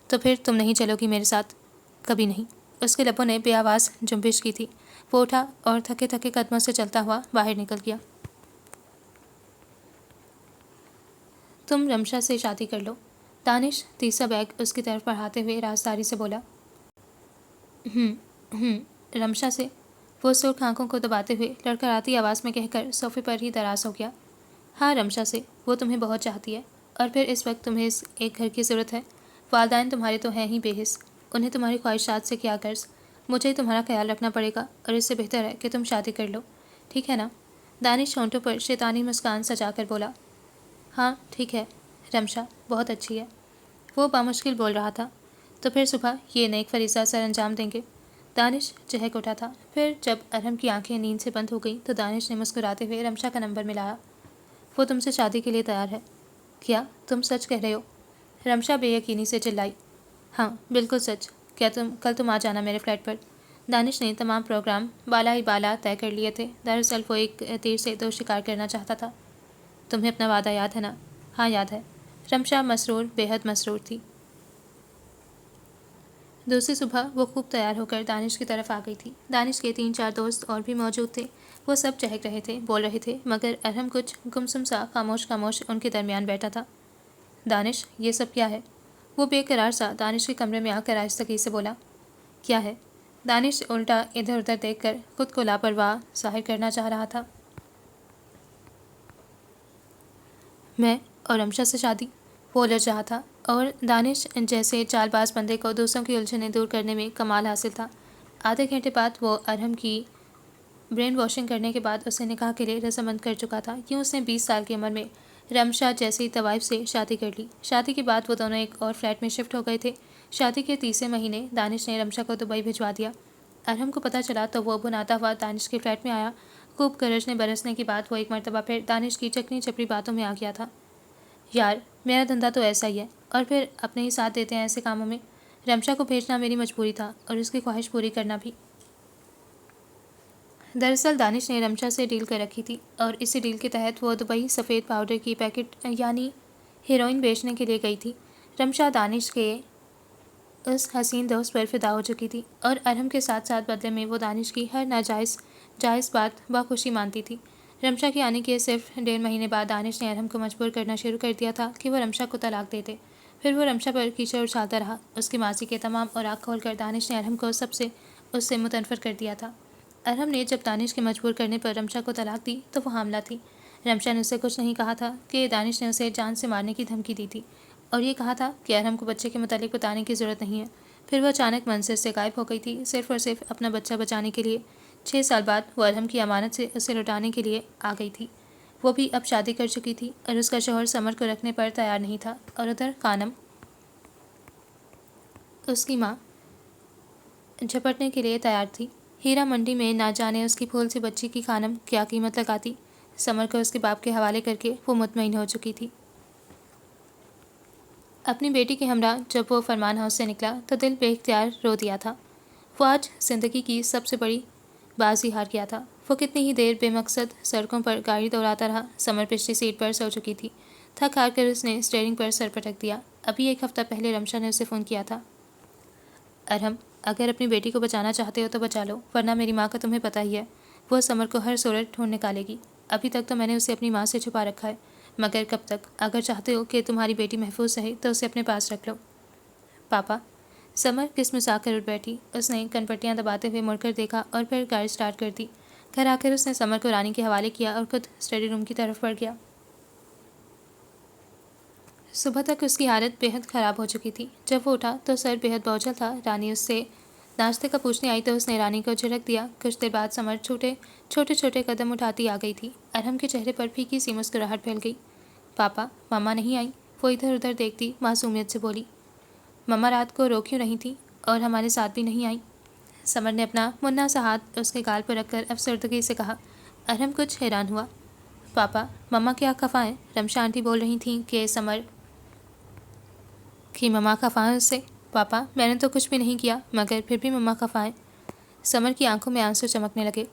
तो फिर तुम नहीं चलोगी मेरे साथ? कभी नहीं। उसके लबों ने बेआवाज़ जुम्बिश की थी। वो उठा और थके थके कदमों से चलता हुआ बाहर निकल गया। तुम रमशा से शादी कर लो, दानिश तीसरा बैग उसकी तरफ बढ़ाते हुए राजदारी से बोला। रमशा से? वो सुर्ख आंखों को दबाते हुए लड़खड़ाती आवाज़ में कहकर सोफे पर ही दराज हो गया। हाँ रमशा से, वो तुम्हें बहुत चाहती है और फिर इस वक्त तुम्हें इस एक घर की ज़रूरत है। वालदाइन तुम्हारे तो हैं ही बेहिस, उन्हें तुम्हारी ख्वाहिशात से क्या गर्ज। मुझे ही तुम्हारा ख्याल रखना पड़ेगा और इससे बेहतर है कि तुम शादी कर लो, ठीक है ना? दानिश होंठों पर शैतानी मुस्कान सजा कर बोला। हाँ ठीक है रमशा, बहुत अच्छी है। वो बामुश्किल बोल रहा था। तो फिर सुबह ये नेक फरीज़ा सर अंजाम देंगे। दानिश चहक उठा था। फिर जब अरहम की आंखें नींद से बंद हो गईं तो दानिश ने मुस्कुराते हुए रमशा का नंबर मिलाया। वो तुमसे शादी के लिए तैयार है। क्या तुम सच कह रहे हो? रमशा बेयकीनी से चिल्लाई। हाँ बिल्कुल सच। क्या तुम आ जाना मेरे फ्लैट पर। दानिश ने तमाम प्रोग्राम बाला ही बाला तय कर लिए थे। दरअसल वो एक तीर से दो शिकार करना चाहता था। तुम्हें अपना वादा याद है ना? हाँ याद है। रमशा मसरूर, बेहद मसरूर थी। दूसरी सुबह वो खूब तैयार होकर दानिश की तरफ आ गई थी। दानिश के 3-4 दोस्त और भी मौजूद थे। वो सब चहक रहे थे, बोल रहे थे, मगर अरहम कुछ गुमसुम सा खामोश खामोश उनके दरमियान बैठा था। दानिश, ये सब क्या है? वो बेकरार सा दानिश के कमरे में आकर आहिस्तगी से बोला। क्या है? दानिश उल्टा इधर उधर देखकर खुद को लापरवाह जाहिर करना चाह रहा था। मैं और रमशा से शादी? वो उलझ रहा था और दानिश जैसे चालबाज बंदे को दूसरों की उलझनें दूर करने में कमाल हासिल था। आधे घंटे बाद वो अरहम की ब्रेन वॉशिंग करने के बाद उसे निकाह के लिए रजामंद कर चुका था। यूँ उसने 20 साल की उम्र में रमशा जैसी तवाइफ से शादी कर ली। शादी के बाद वो दोनों एक और फ्लैट में शिफ्ट हो गए थे। शादी के तीसरे महीने दानिश ने रमशा को दुबई भिजवा दिया। अरहम को पता चला तो वो बुनाता हुआ दानिश के फ्लैट में आया। खूब गरजने बरसने के बाद वो एक मरतबा फिर दानिश की चकनी चपड़ी बातों में आ गया था। यार मेरा धंधा तो ऐसा ही है, और फिर अपने ही साथ देते हैं ऐसे कामों में। रमशा को भेजना मेरी मजबूरी था और उसकी ख्वाहिश पूरी करना भी। दरअसल दानिश ने रमशा से डील कर रखी थी और इसी डील के तहत वो दुबई सफ़ेद पाउडर की पैकेट यानी हीरोइन बेचने के लिए गई थी। रमशा दानिश के उस हसीन दोस्त पर फिदा हो चुकी थी और अरहम के साथ साथ बदले में वो दानिश की हर जायज़ बात बखुशी मानती थी। रमशा के आने के सिर्फ 1.5 महीने बाद दानिश ने अरहम को मजबूर करना शुरू कर दिया था कि वो रमशा को तलाक दे दे। फिर वो रमशा पर कीचड़ उछालता रहा। उसकी मासी के तमाम और आँख खोलकर दानिश ने अरहम को उससे मुतनफ़र कर दिया था। अरहम ने जब दानिश के मजबूर करने पर रमशा को तलाक दी तो वो हामला थी। रमशा ने उसे कुछ नहीं कहा था कि दानिश ने उसे जान से मारने की धमकी दी थी और ये कहा था कि अरहम को बच्चे के मुतालिक बताने की ज़रूरत नहीं है। फिर वह अचानक मंजर से गायब हो गई थी, सिर्फ और सिर्फ अपना बच्चा बचाने के लिए। 6 साल बाद वो अरहम की अमानत से उसे लौटाने के लिए आ गई थी। वो भी अब शादी कर चुकी थी और उसका शौहर समर को रखने पर तैयार नहीं था। और उधर कानम, उसकी माँ, झपटने के लिए तैयार थी। हीरा मंडी में ना जाने उसकी फूल सी बच्ची की खानम क्या कीमत लगाती। समर को उसके बाप के हवाले करके वो मुतमईन हो चुकी थी। अपनी बेटी के हमरा जब वो फरमान हाउस से निकला तो दिल बेख्तियार रो दिया था। वो आज ज़िंदगी की सबसे बड़ी बाजी हार गया था। वो कितनी ही देर बेमकसद सड़कों पर गाड़ी दौड़ाता रहा। समर पिछली सीट पर सो चुकी थी। थक हार कर उसने स्टीयरिंग पर सर पटक दिया। अभी 1 हफ्ता पहले रमशा ने उसे फ़ोन किया था। अरहम, अगर अपनी बेटी को बचाना चाहते हो तो बचा लो, वरना मेरी माँ का तुम्हें पता ही है, वह समर को हर सूरत ढूंढ निकालेगी। अभी तक तो मैंने उसे अपनी माँ से छुपा रखा है, मगर कब तक? अगर चाहते हो कि तुम्हारी बेटी महफूज रहे तो उसे अपने पास रख लो। पापा। समर किसमिसाकर उठ बैठी। उसने कनपट्टियाँ दबाते हुए मुड़कर देखा और फिर गाड़ी स्टार्ट कर दी। घर आकर उसने समर को रानी के हवाले किया और खुद स्टडी रूम की तरफ बढ़ गया। सुबह तक उसकी हालत बेहद ख़राब हो चुकी थी। जब वो उठा तो सर बेहद बोझल था। रानी उससे नाश्ते का पूछने आई तो उसने रानी को झिड़क दिया। कुछ देर बाद समर छोटे छोटे कदम उठाती आ गई थी। अरहम के चेहरे पर फीकी सी मुस्कुराहट फैल गई। पापा, मम्मा नहीं आई? वो इधर उधर देखती मासूमियत से बोली। मम्मा रात को रो क्यों नहीं थी और हमारे साथ भी नहीं आई? समर ने अपना मुन्ना सा हाथ उसके गाल पर रखकर अफसरदगी से कहा। अरहम कुछ हैरान हुआ। पापा, मम्मा क्या खफा हैं? रमशा आंटी बोल रही थी कि समर कि मम्मा खफा है उससे। पापा, मैंने तो कुछ भी नहीं किया, मगर फिर भी मम्मा खफा है। समर की आंखों में आंसू चमकने लगे।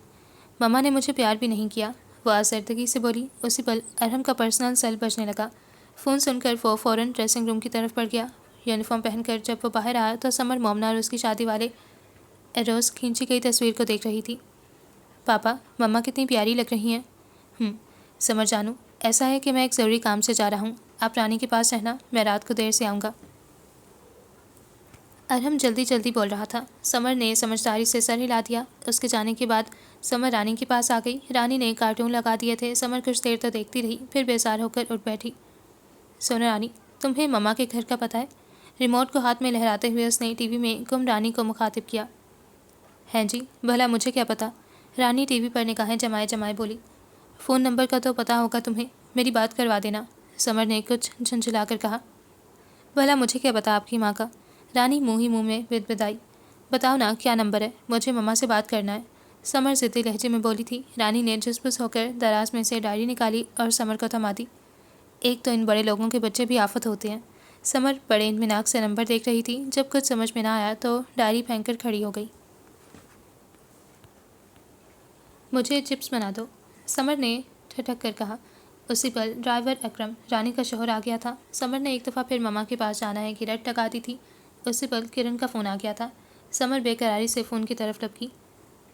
मम्मा ने मुझे प्यार भी नहीं किया, वह असरदगी से बोली। उसी पल अरहम का पर्सनल सेल बजने लगा। फ़ोन सुनकर वो फ़ौरन ड्रेसिंग रूम की तरफ बढ़ गया। यूनिफॉर्म पहनकर जब वो बाहर आया तो समर मोमना और उसकी शादी वाले रोज़ खींची गई तस्वीर को देख रही थी। पापा, मम्मा कितनी प्यारी लग रही हैं। समर जानू, ऐसा है कि मैं एक ज़रूरी काम से जा रहा हूँ, आप रानी के पास रहना, मैं रात को देर से आऊँगा। अरहम जल्दी जल्दी बोल रहा था। समर ने समझदारी से सर हिला दिया। उसके जाने के बाद समर रानी के पास आ गई। रानी ने कार्टून लगा दिए थे। समर कुछ देर तो देखती रही, फिर बेजार होकर उठ बैठी। सोना रानी, तुम्हें मम्मा के घर का पता है? रिमोट को हाथ में लहराते हुए उसने टीवी में गुम रानी को मुखातिब किया। हैं जी, भला मुझे क्या पता? रानी टीवी पर निगाहें जमाए जमाए बोली। फ़ोन नंबर का तो पता होगा तुम्हें, मेरी बात करवा देना। समर ने कुछ झुंझुलाकर कहा। भला मुझे क्या पता आपकी माँ का? रानी मुँह ही मुँह में बिदबिदाई। बताओ ना, क्या नंबर है? मुझे मम्मा से बात करना है। समर ज़िद्दी लहजे में बोली थी। रानी ने झुसपुस होकर दराज में से डायरी निकाली और समर को थमा दी। एक तो इन बड़े लोगों के बच्चे भी आफत होते हैं। समर बड़े इत्मीनान से नंबर देख रही थी। जब कुछ समझ में ना आया तो डायरी फेंक कर खड़ी हो गई। मुझे चिप्स बना दो, समर ने ठठक कर कहा। उसी पल ड्राइवर अकरम, रानी का शोहर, आ गया था। समर ने एक दफ़ा फिर मम्मा के पास जाना है कि रट लगा दी थी। उसी पल किरण का फ़ोन आ गया था। समर बेकरारी से फ़ोन की तरफ लपकी।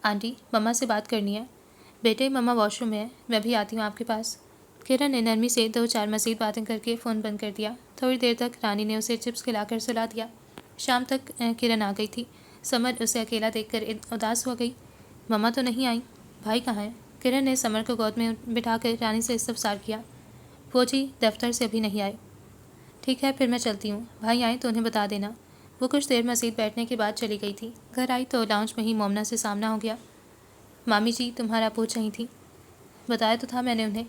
आंटी, मम्मा से बात करनी है। बेटे, मम्मा वॉशरूम में है, मैं भी आती हूँ आपके पास। किरण ने नरमी से 2-4 मज़ीद बातें करके फ़ोन बंद कर दिया। थोड़ी देर तक रानी ने उसे चिप्स खिलाकर सुला दिया। शाम तक किरण आ गई थी। समर उसे अकेला देखकर उदास हो गई। मम्मा तो नहीं आई, भाई कहाँ है? किरण ने समर को गोद में बिठाकर रानी से इस्तफसार किया। वो जी दफ्तर से अभी नहीं आए। ठीक है, फिर मैं चलती हूँ, भाई आए तो उन्हें बता देना। वो कुछ देर मज़ीद बैठने के बाद चली गई थी। घर आई तो लाउंज में ही मोमना से सामना हो गया। मामी जी, तुम्हारा पूछ रही थी। बताया तो था मैंने उन्हें,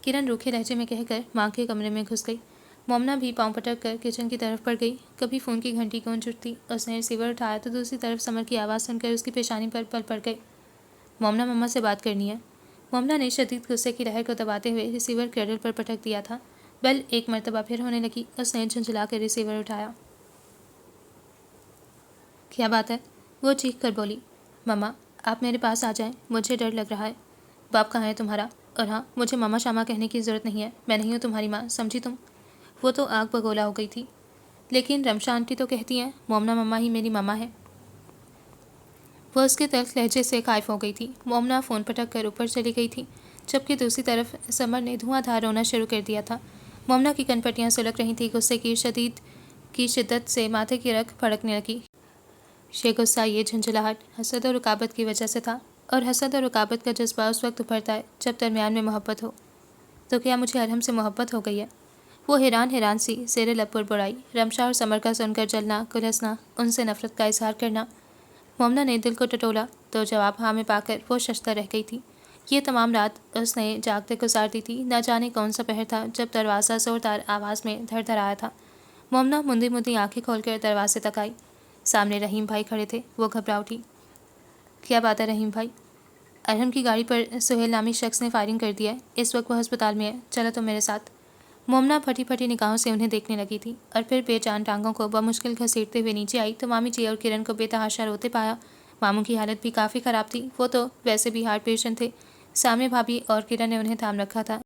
किरण रूखे लहजे में कहकर माँ के कमरे में घुस गई। मोमना भी पाँव पटक कर किचन की तरफ बढ़ गई। कभी फ़ोन की घंटी गूंज उठती। उसने रिसीवर उठाया तो दूसरी तरफ समर की आवाज़ सुनकर उसकी पेशानी पर पल पड़ गए। मोमना, मम्मा से बात करनी है। मोमना ने शदीद गुस्से की लहर को दबाते हुए रिसीवर क्रेडल पर पटक दिया था। बेल एक मरतबा फिर होने लगी। उसने झुंझला कर रिसीवर उठाया। क्या बात है? वो चीख कर बोली। मम्मा, आप मेरे पास आ जाएं, मुझे डर लग रहा है। बाप कहाँ है तुम्हारा? और हाँ, मुझे मामा शामा कहने की ज़रूरत नहीं है, मैं नहीं हूँ तुम्हारी माँ, समझी तुम? वो तो आग बगोला हो गई थी। लेकिन रमशा आंटी तो कहती हैं मोमना मम्मा ही मेरी मामा है। वह उसके तल्ख लहजे से कायफ हो गई थी। मोमना फ़ोन पटक कर ऊपर चली गई थी, जबकि दूसरी तरफ समर ने धुआंधार रोना शुरू कर दिया था। मोमना की कनपट्टियाँ सुलग रही थी। गुस्से की शिद्दत से माथे की रग फड़कने लगी। ये गुस्सा, ये झंझलाहट हसद और रुकाबत की वजह से था, और हसद और रुकाबत का जज्बा उस वक्त उभरता है जब दरमियान में मोहब्बत हो। तो क्या मुझे अरहम से मोहब्बत हो गई है? वो हैरान सी सेरे लब पर बुराई, रमशा और समर का सुनकर जलना, कुलसना, उनसे नफरत का इजहार करना। मोमना ने दिल को टटोला तो जवाब हाँ में पाकर वो शश्ता रह गई थी। ये तमाम रात उसने जागते गुजार दी थी। न जाने कौन सा पहर था जब दरवाज़ा जोरदार आवाज़ में धड़ धड़ आया था। मोमना मुंदी मुंदी आंखें खोलकर दरवाजे तक आई। सामने रहीम भाई खड़े थे। वो घबरा उठी। क्या बात है रहीम भाई? अरहम की गाड़ी पर सुहेल नामी शख्स ने फायरिंग कर दिया है। इस वक्त वह अस्पताल में है, चलो तो मेरे साथ। मोमना फटी फटी निगाहों से उन्हें देखने लगी थी और फिर बेजान टांगों को बमुश्किल घसीटते हुए नीचे आई तो मामी जी और किरण को बेतहाशा रोते पाया। मामू की हालत भी काफ़ी ख़राब थी, वो तो वैसे भी हार्ट पेशेंट थे। सामने भाभी और किरण ने उन्हें थाम रखा था।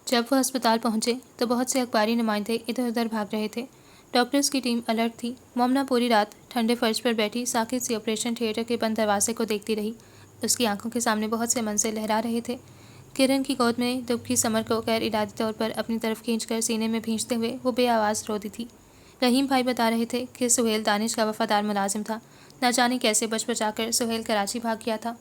जब वह अस्पताल पहुँचे तो बहुत से अखबारी नुमाइंदे इधर उधर भाग रहे थे। डॉक्टर्स की टीम अलर्ट थी। मोमना पूरी रात ठंडे फर्श पर बैठी साकित सी ऑपरेशन थिएटर के बंद दरवाजे को देखती रही। उसकी आंखों के सामने बहुत से मंजर लहरा रहे थे। किरण की गोद में दुबकी समर को गैर इरादी तौर पर अपनी तरफ खींचकर सीने में भींचते हुए वो बेआवाज़ रोती थी। रहीम भाई बता रहे थे कि सुहेल दानिश का वफादार मुलाजिम था। न जाने कैसे बच बचाकर सुहेल कराची भाग गया था।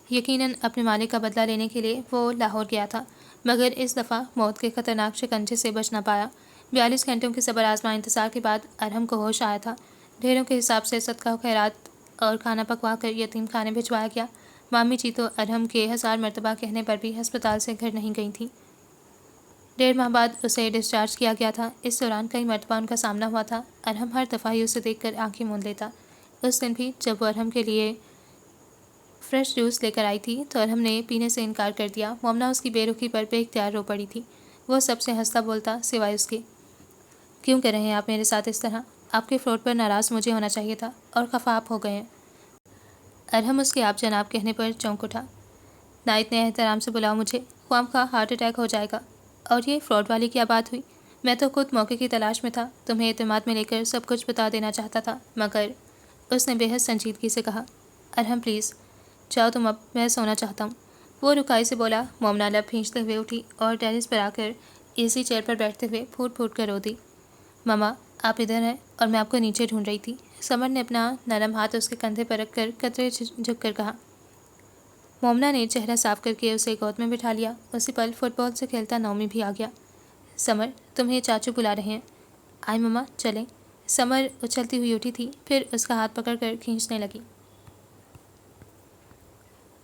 यकीनन अपने मालिक का बदला लेने के लिए वो लाहौर गया था, मगर इस दफ़ा मौत के खतरनाक शिकंजे से बच न पाया। 42 घंटों के सब्र आजमा इंतज़ार के बाद अरहम को होश आया था। ढेरों के हिसाब से सदका खैरात और खाना पकवा कर यतीम खाने भिजवाया गया। मामी जी तो अरहम के 1000 मरतबा कहने पर भी अस्पताल से घर नहीं गई थी। 1.5 माह बाद उसे डिस्चार्ज किया गया था। इस दौरान कई मरतबा उनका सामना हुआ था। अरहम हर दफ़ा ही उसे देखकर आंखें मूंद लेता। उस दिन भी जब वो अरहम के लिए फ्रेश जूस लेकर आई थी तो अरहम ने पीने से इनकार कर दिया। मोमना उसकी बेरुखी पर बेख्तियार रो पड़ी थी। वो सबसे हंसता बोलता सिवाय उसके। क्यों कर रहे हैं आप मेरे साथ इस तरह? आपके फ्रॉड पर नाराज़ मुझे होना चाहिए था और खफा आप हो गए हैं। अरहम उसके आप जनाब कहने पर चौंक उठा। ना इतने एहतराम से बुलाओ मुझे, ख्वामखा हार्ट अटैक हो जाएगा। और ये फ्रॉड वाली क्या बात हुई? मैं तो खुद मौके की तलाश में था, तुम्हें एतमाद में लेकर सब कुछ बता देना चाहता था, मगर उसने बेहद संजीदगी से कहा। अरहम प्लीज़ जाओ तुम, अब मैं सोना चाहता हूँ। वो रुखाई से बोला। मोमना लब खींचते हुए उठी और टेरिस पर आकर एसी चेयर पर बैठते हुए फूट फूट कर रो दी। ममा आप इधर हैं और मैं आपको नीचे ढूंढ रही थी। समर ने अपना नरम हाथ उसके कंधे पर रखकर कतरे झुक कर कहा। मोमना ने चेहरा साफ करके उसे गोद में बिठा लिया। उसी पल फुटबॉल से खेलता नौमी भी आ गया। समर तुम्हें चाचू बुला रहे हैं। आए ममा चलें। समर उछलती हुई उठी थी, फिर उसका हाथ पकड़कर खींचने लगी।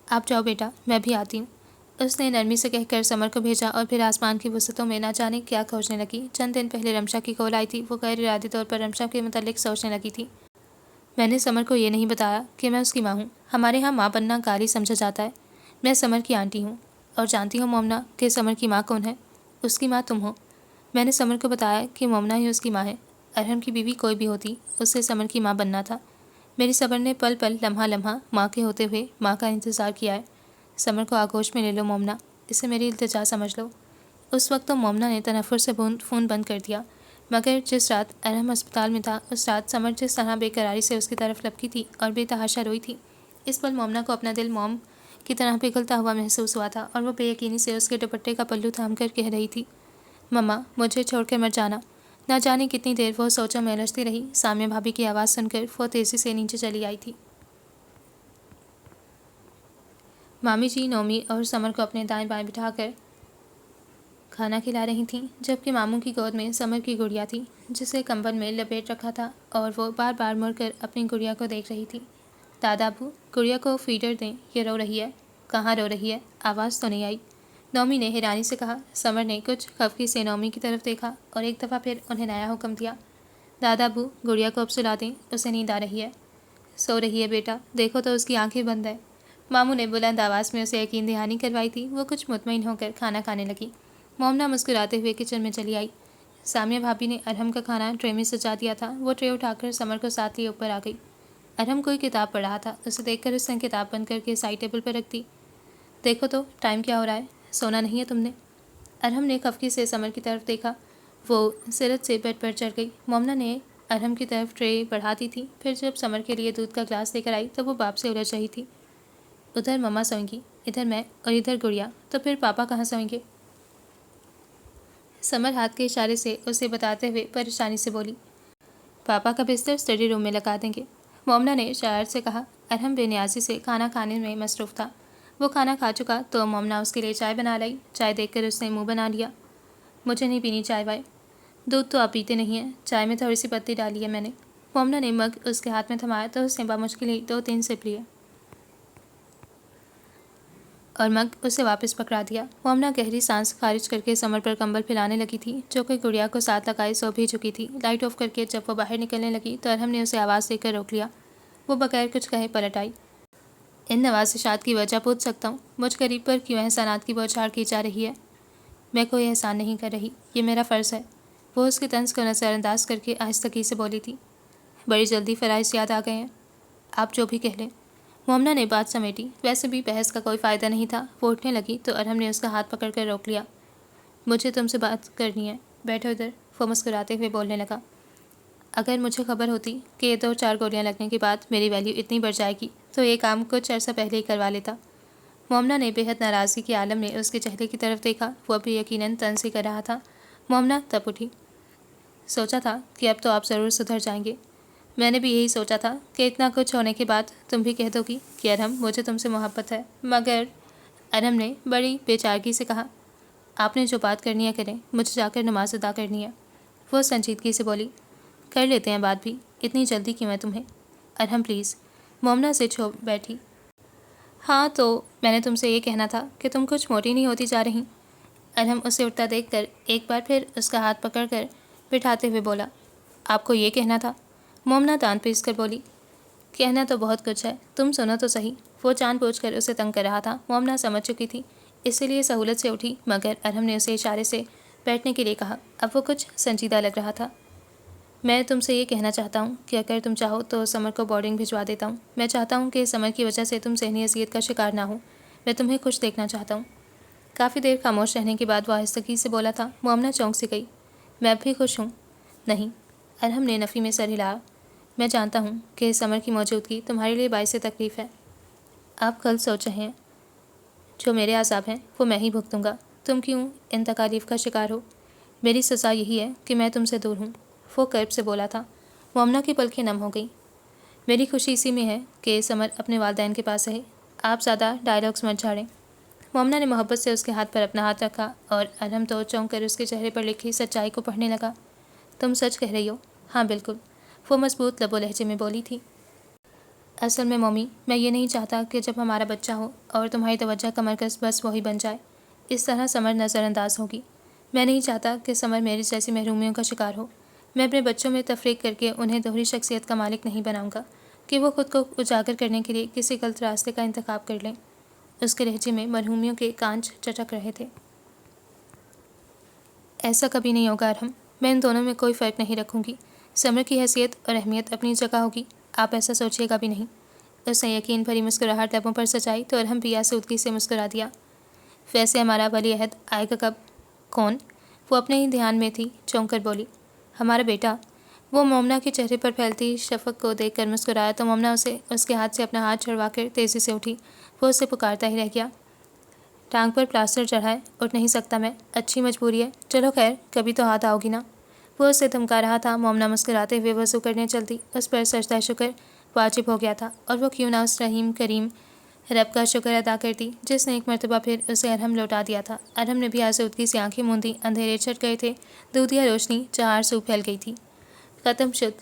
आप जाओ बेटा, मैं भी आती हूँ। उसने नरमी से कहकर समर को भेजा और फिर आसमान की वसतों में ना जाने क्या खोजने लगी। चंद दिन पहले रमशा की कॉल आई थी। वो गैर इरादी तौर पर रमशा के मुतालिक सोचने लगी थी। मैंने समर को ये नहीं बताया कि मैं उसकी माँ हूँ। हमारे यहाँ माँ बनना गाली समझा जाता है। मैं समर की आंटी हूँ और जानती हूँ मोमना कि समर की माँ कौन है। उसकी माँ तुम हो। मैंने समर को बताया कि मोमना ही उसकी माँ है। अरहम की बीवी कोई भी होती, उससे समर की माँ बनना था। मेरी समर ने पल पल लम्हा लम्हा माँ के होते हुए माँ का इंतज़ार किया है। समर को आगोश में ले लो मोमना, इसे मेरी इल्तिजा समझ लो। उस वक्त तो मोमना ने तनफ़ुर से फ़ोन बंद कर दिया, मगर जिस रात अरहम अस्पताल में था उस रात समर जिस तरह बेकरारी से उसकी तरफ लपकी थी और बेतहाशा रोई थी, इस पल मोमना को अपना दिल मोम की तरह पिघलता हुआ महसूस हुआ था और वो बेयकीनी से उसके दुपट्टे का पल्लू थाम कर कह रही थी, मम्मा मुझे छोड़कर मत जाना। ना जाने कितनी देर वो सोचों में उलझती रही। सामिया भाभी की आवाज़ सुनकर वो तेज़ी से नीचे चली आई थी। मामी जी नौमी और समर को अपने दाएं बाएं बिठाकर खाना खिला रही थीं, जबकि मामू की गोद में समर की गुड़िया थी, जिसे कंबल में लपेट रखा था और वो बार बार मुड़कर अपनी गुड़िया को देख रही थी। दादा अबू गुड़िया को फीडर दें, ये रो रही है। कहाँ रो रही है? आवाज़ तो नहीं आई। नौमी ने हैरानी से कहा। समर ने कुछ खफकी से नौमी की तरफ देखा और एक दफ़ा फिर उन्हें नया हुक्म दिया। दादा अबू गुड़िया को अब सुला दें, उसे नींद आ रही है। सो रही है बेटा, देखो तो उसकी आंखें बंद है। मामू ने बुलंद आवाज़ में उसे यकीन दहानी करवाई थी। वो कुछ मुतमईन होकर खाना खाने लगी। मोमना मुस्कुराते हुए किचन में चली आई। सामिया भाभी ने अरहम का खाना ट्रे में सजा दिया था। वो ट्रे उठाकर समर को साथ लिए ऊपर आ गई। अरहम कोई किताब पढ़ रहा था। उसे देखकर उसने किताब बंद करके साइड टेबल पर रख दी। देखो तो टाइम क्या हो रहा है, सोना नहीं है तुमने? अरहम ने खफकी से समर की तरफ देखा। वो सिरत से बेड पर चढ़ गई। मोमना ने अरहम की तरफ ट्रे बढ़ा दी थी। फिर जब समर के लिए दूध का ग्लास लेकर आई तब वो बाप से उलझ रही थी। उधर मम्मा सोएंगी, इधर मैं और इधर गुड़िया, तो फिर पापा कहाँ सोएंगे? समर हाथ के इशारे से उसे बताते हुए परेशानी से बोली, पापा का बिस्तर स्टडी रूम में लगा देंगे। मोमना ने शायर से कहा। अरहम बेनियाजी से खाना खाने में मसरूफ़ था। वो खाना खा चुका तो मोमना उसके लिए चाय बना लाई। चाय देखकर उसने मुंह बना लिया। मुझे नहीं पीनी चाय वाय। दूध तो आप पीते नहीं हैं, चाय में थोड़ी सी पत्ती डाली है मैंने। मोमना ने मग उसके हाथ में थमाया तो उसने बामुश्किल ही 2-3 सिप लिए और मग उसे वापस पकड़ा दिया। मोमना गहरी सांस खारिज करके समर पर कंबल फैलाने लगी थी, जो कि गुड़िया को साथ लगाए सो भी चुकी थी। लाइट ऑफ करके जब वो बाहर निकलने लगी तो अरहम ने उसे आवाज़ देकर रोक लिया। वो बगैर कुछ कहे पलट आई। इन नवाज़िशात की वजह पूछ सकता हूँ? मुझ गरीब पर क्यों एहसानात की बौछार की जा रही है? मैं कोई एहसान नहीं कर रही, ये मेरा फ़र्ज़ है। वो उसके तंज को नज़रअंदाज करके आहिस्तगी से बोली थी। बड़ी जल्दी फ़राइज़ याद आ गए हैं। आप जो भी कह लें। मोमना ने बात समेटी। वैसे भी बहस का कोई फ़ायदा नहीं था। वो उठने लगी तो अरहम ने उसका हाथ पकड़ कर रोक लिया। मुझे तुमसे बात करनी है, बैठो इधर। वो मुस्कुराते हुए बोलने लगा। अगर मुझे खबर होती कि ये 2-4 गोलियां लगने के बाद मेरी वैल्यू इतनी बढ़ जाएगी तो ये काम कुछ अर्सा पहले ही करवा लेता। मोमना ने बेहद नाराज़गी के आलम में उसके चेहरे की तरफ देखा। वो भी यकीनन तन से कर रहा था। मोमना तब उठी। सोचा था कि अब तो आप ज़रूर सुधर जाएंगे। मैंने भी यही सोचा था कि इतना कुछ होने के बाद तुम भी कह दोगी कि अरहम मुझे तुमसे मोहब्बत है, मगर अरहम ने बड़ी बेचारगी से कहा, आपने जो बात करनी है करें, मुझे जाकर नमाज अदा करनी है। वो संजीदगी से बोली, कर लेते हैं बात भी, इतनी जल्दी क्यों है तुम्हें? अरहम प्लीज़। मोमना से छो बैठी। हाँ तो मैंने तुमसे ये कहना था कि तुम कुछ मोटी नहीं होती जा रही। अरहम उसे उठता देखकर एक बार फिर उसका हाथ पकड़कर बिठाते हुए बोला, आपको ये कहना था? मोमना दांत पीस कर बोली, कहना तो बहुत कुछ है, तुम सुनो तो सही। वो जानबूझकर उसे तंग कर रहा था। मोमना समझ चुकी थी, इसीलिए सहूलत से उठी, मगर अरहम ने उसे इशारे से बैठने के लिए कहा। अब वो कुछ संजीदा लग रहा था। मैं तुमसे ये कहना चाहता हूँ कि अगर तुम चाहो तो समर को बोर्डिंग भिजवा देता हूँ। मैं चाहता हूँ कि समर की वजह से तुम ज़हनी अज़ियत का शिकार ना हो। मैं तुम्हें खुश देखना चाहता हूँ। काफ़ी देर खामोश रहने के बाद वो आहिस्तगी से बोला था। मोमना चौंक से गई। मैं भी खुश हूँ। नहीं, अरहम ने नफ़ी में सर हिलाया। मैं जानता हूँ कि समर की मौजूदगी तुम्हारे लिए बाइस तकलीफ़ है। आप कल सोच रहे हैं, जो मेरे आज़ाब हैं वो मैं ही भुगतूँगा। तुम क्यों इन तकालीफ़ का शिकार हो? मेरी सज़ा यही है कि मैं तुमसे दूर हूँ। वो कर्ब से बोला था। मोमना की पलकें नम हो गई। मेरी खुशी इसी में है कि समर अपने वालिदैन के पास है। आप ज़्यादा डायलॉग्स मत झाड़ें। मोमना ने मोहब्बत से उसके हाथ पर अपना हाथ रखा और अरहम तो चौंक कर उसके चेहरे पर लिखी सच्चाई को पढ़ने लगा। तुम सच कह रही हो? हाँ बिल्कुल, वो मजबूत लबो लहजे में बोली थी। असल में मम्मी, मैं ये नहीं चाहता कि जब हमारा बच्चा हो और तुम्हारी तवज्जो का मरकज़ बस वही बन जाए। इस तरह समर नज़रअंदाज होगी। मैं नहीं चाहता कि समर मेरी जैसी महरूमियों का शिकार हो। मैं अपने बच्चों में तफरीक करके उन्हें दोहरी शख्सियत का मालिक नहीं बनाऊंगा कि वो खुद को उजागर करने के लिए किसी गलत रास्ते का इंतखाब कर लें। उसके लहजे में मरहूमियों के कांच चटक रहे थे। ऐसा कभी नहीं होगा अरहम। मैं इन दोनों में कोई फ़र्क नहीं रखूँगी। समर की हैसियत और अहमियत अपनी जगह होगी। आप ऐसा सोचिएगा भी नहीं। उसने यकीन भरी मुस्कुराहट लबों पर सजाई तो अरहम भी आसूदगी से मुस्कुरा दिया। वैसे हमारा वली अहद आएगा कब? कौन? वो अपने ही ध्यान में थी, चौंक कर बोली, हमारा बेटा। वो मोमना के चेहरे पर फैलती शफक को देखकर मुस्कुराया तो मोमना उसे उसके हाथ से अपना हाथ छुड़वाकर तेज़ी से उठी। वो उसे पुकारता ही रह गया। टांग पर प्लास्टर चढ़ा है, उठ नहीं सकता मैं, अच्छी मजबूरी है, चलो खैर कभी तो हाथ आओगी ना। वो उसे धमका रहा था। मोमना मुस्कुराते हुए वज़ू करने चलती। उस पर सजदा शुक्र वाजिब हो गया था और वो क्यों ना उस रहीम करीम रब का शुक्र अदा करती जिसने एक मरतबा फिर उसे अरहम लौटा दिया था। अरहम ने भी आसूदगी से आंखें मूंदी। अंधेरे छट गए थे। दूधिया रोशनी चार सू फैल गई थी। ख़त्म शुद।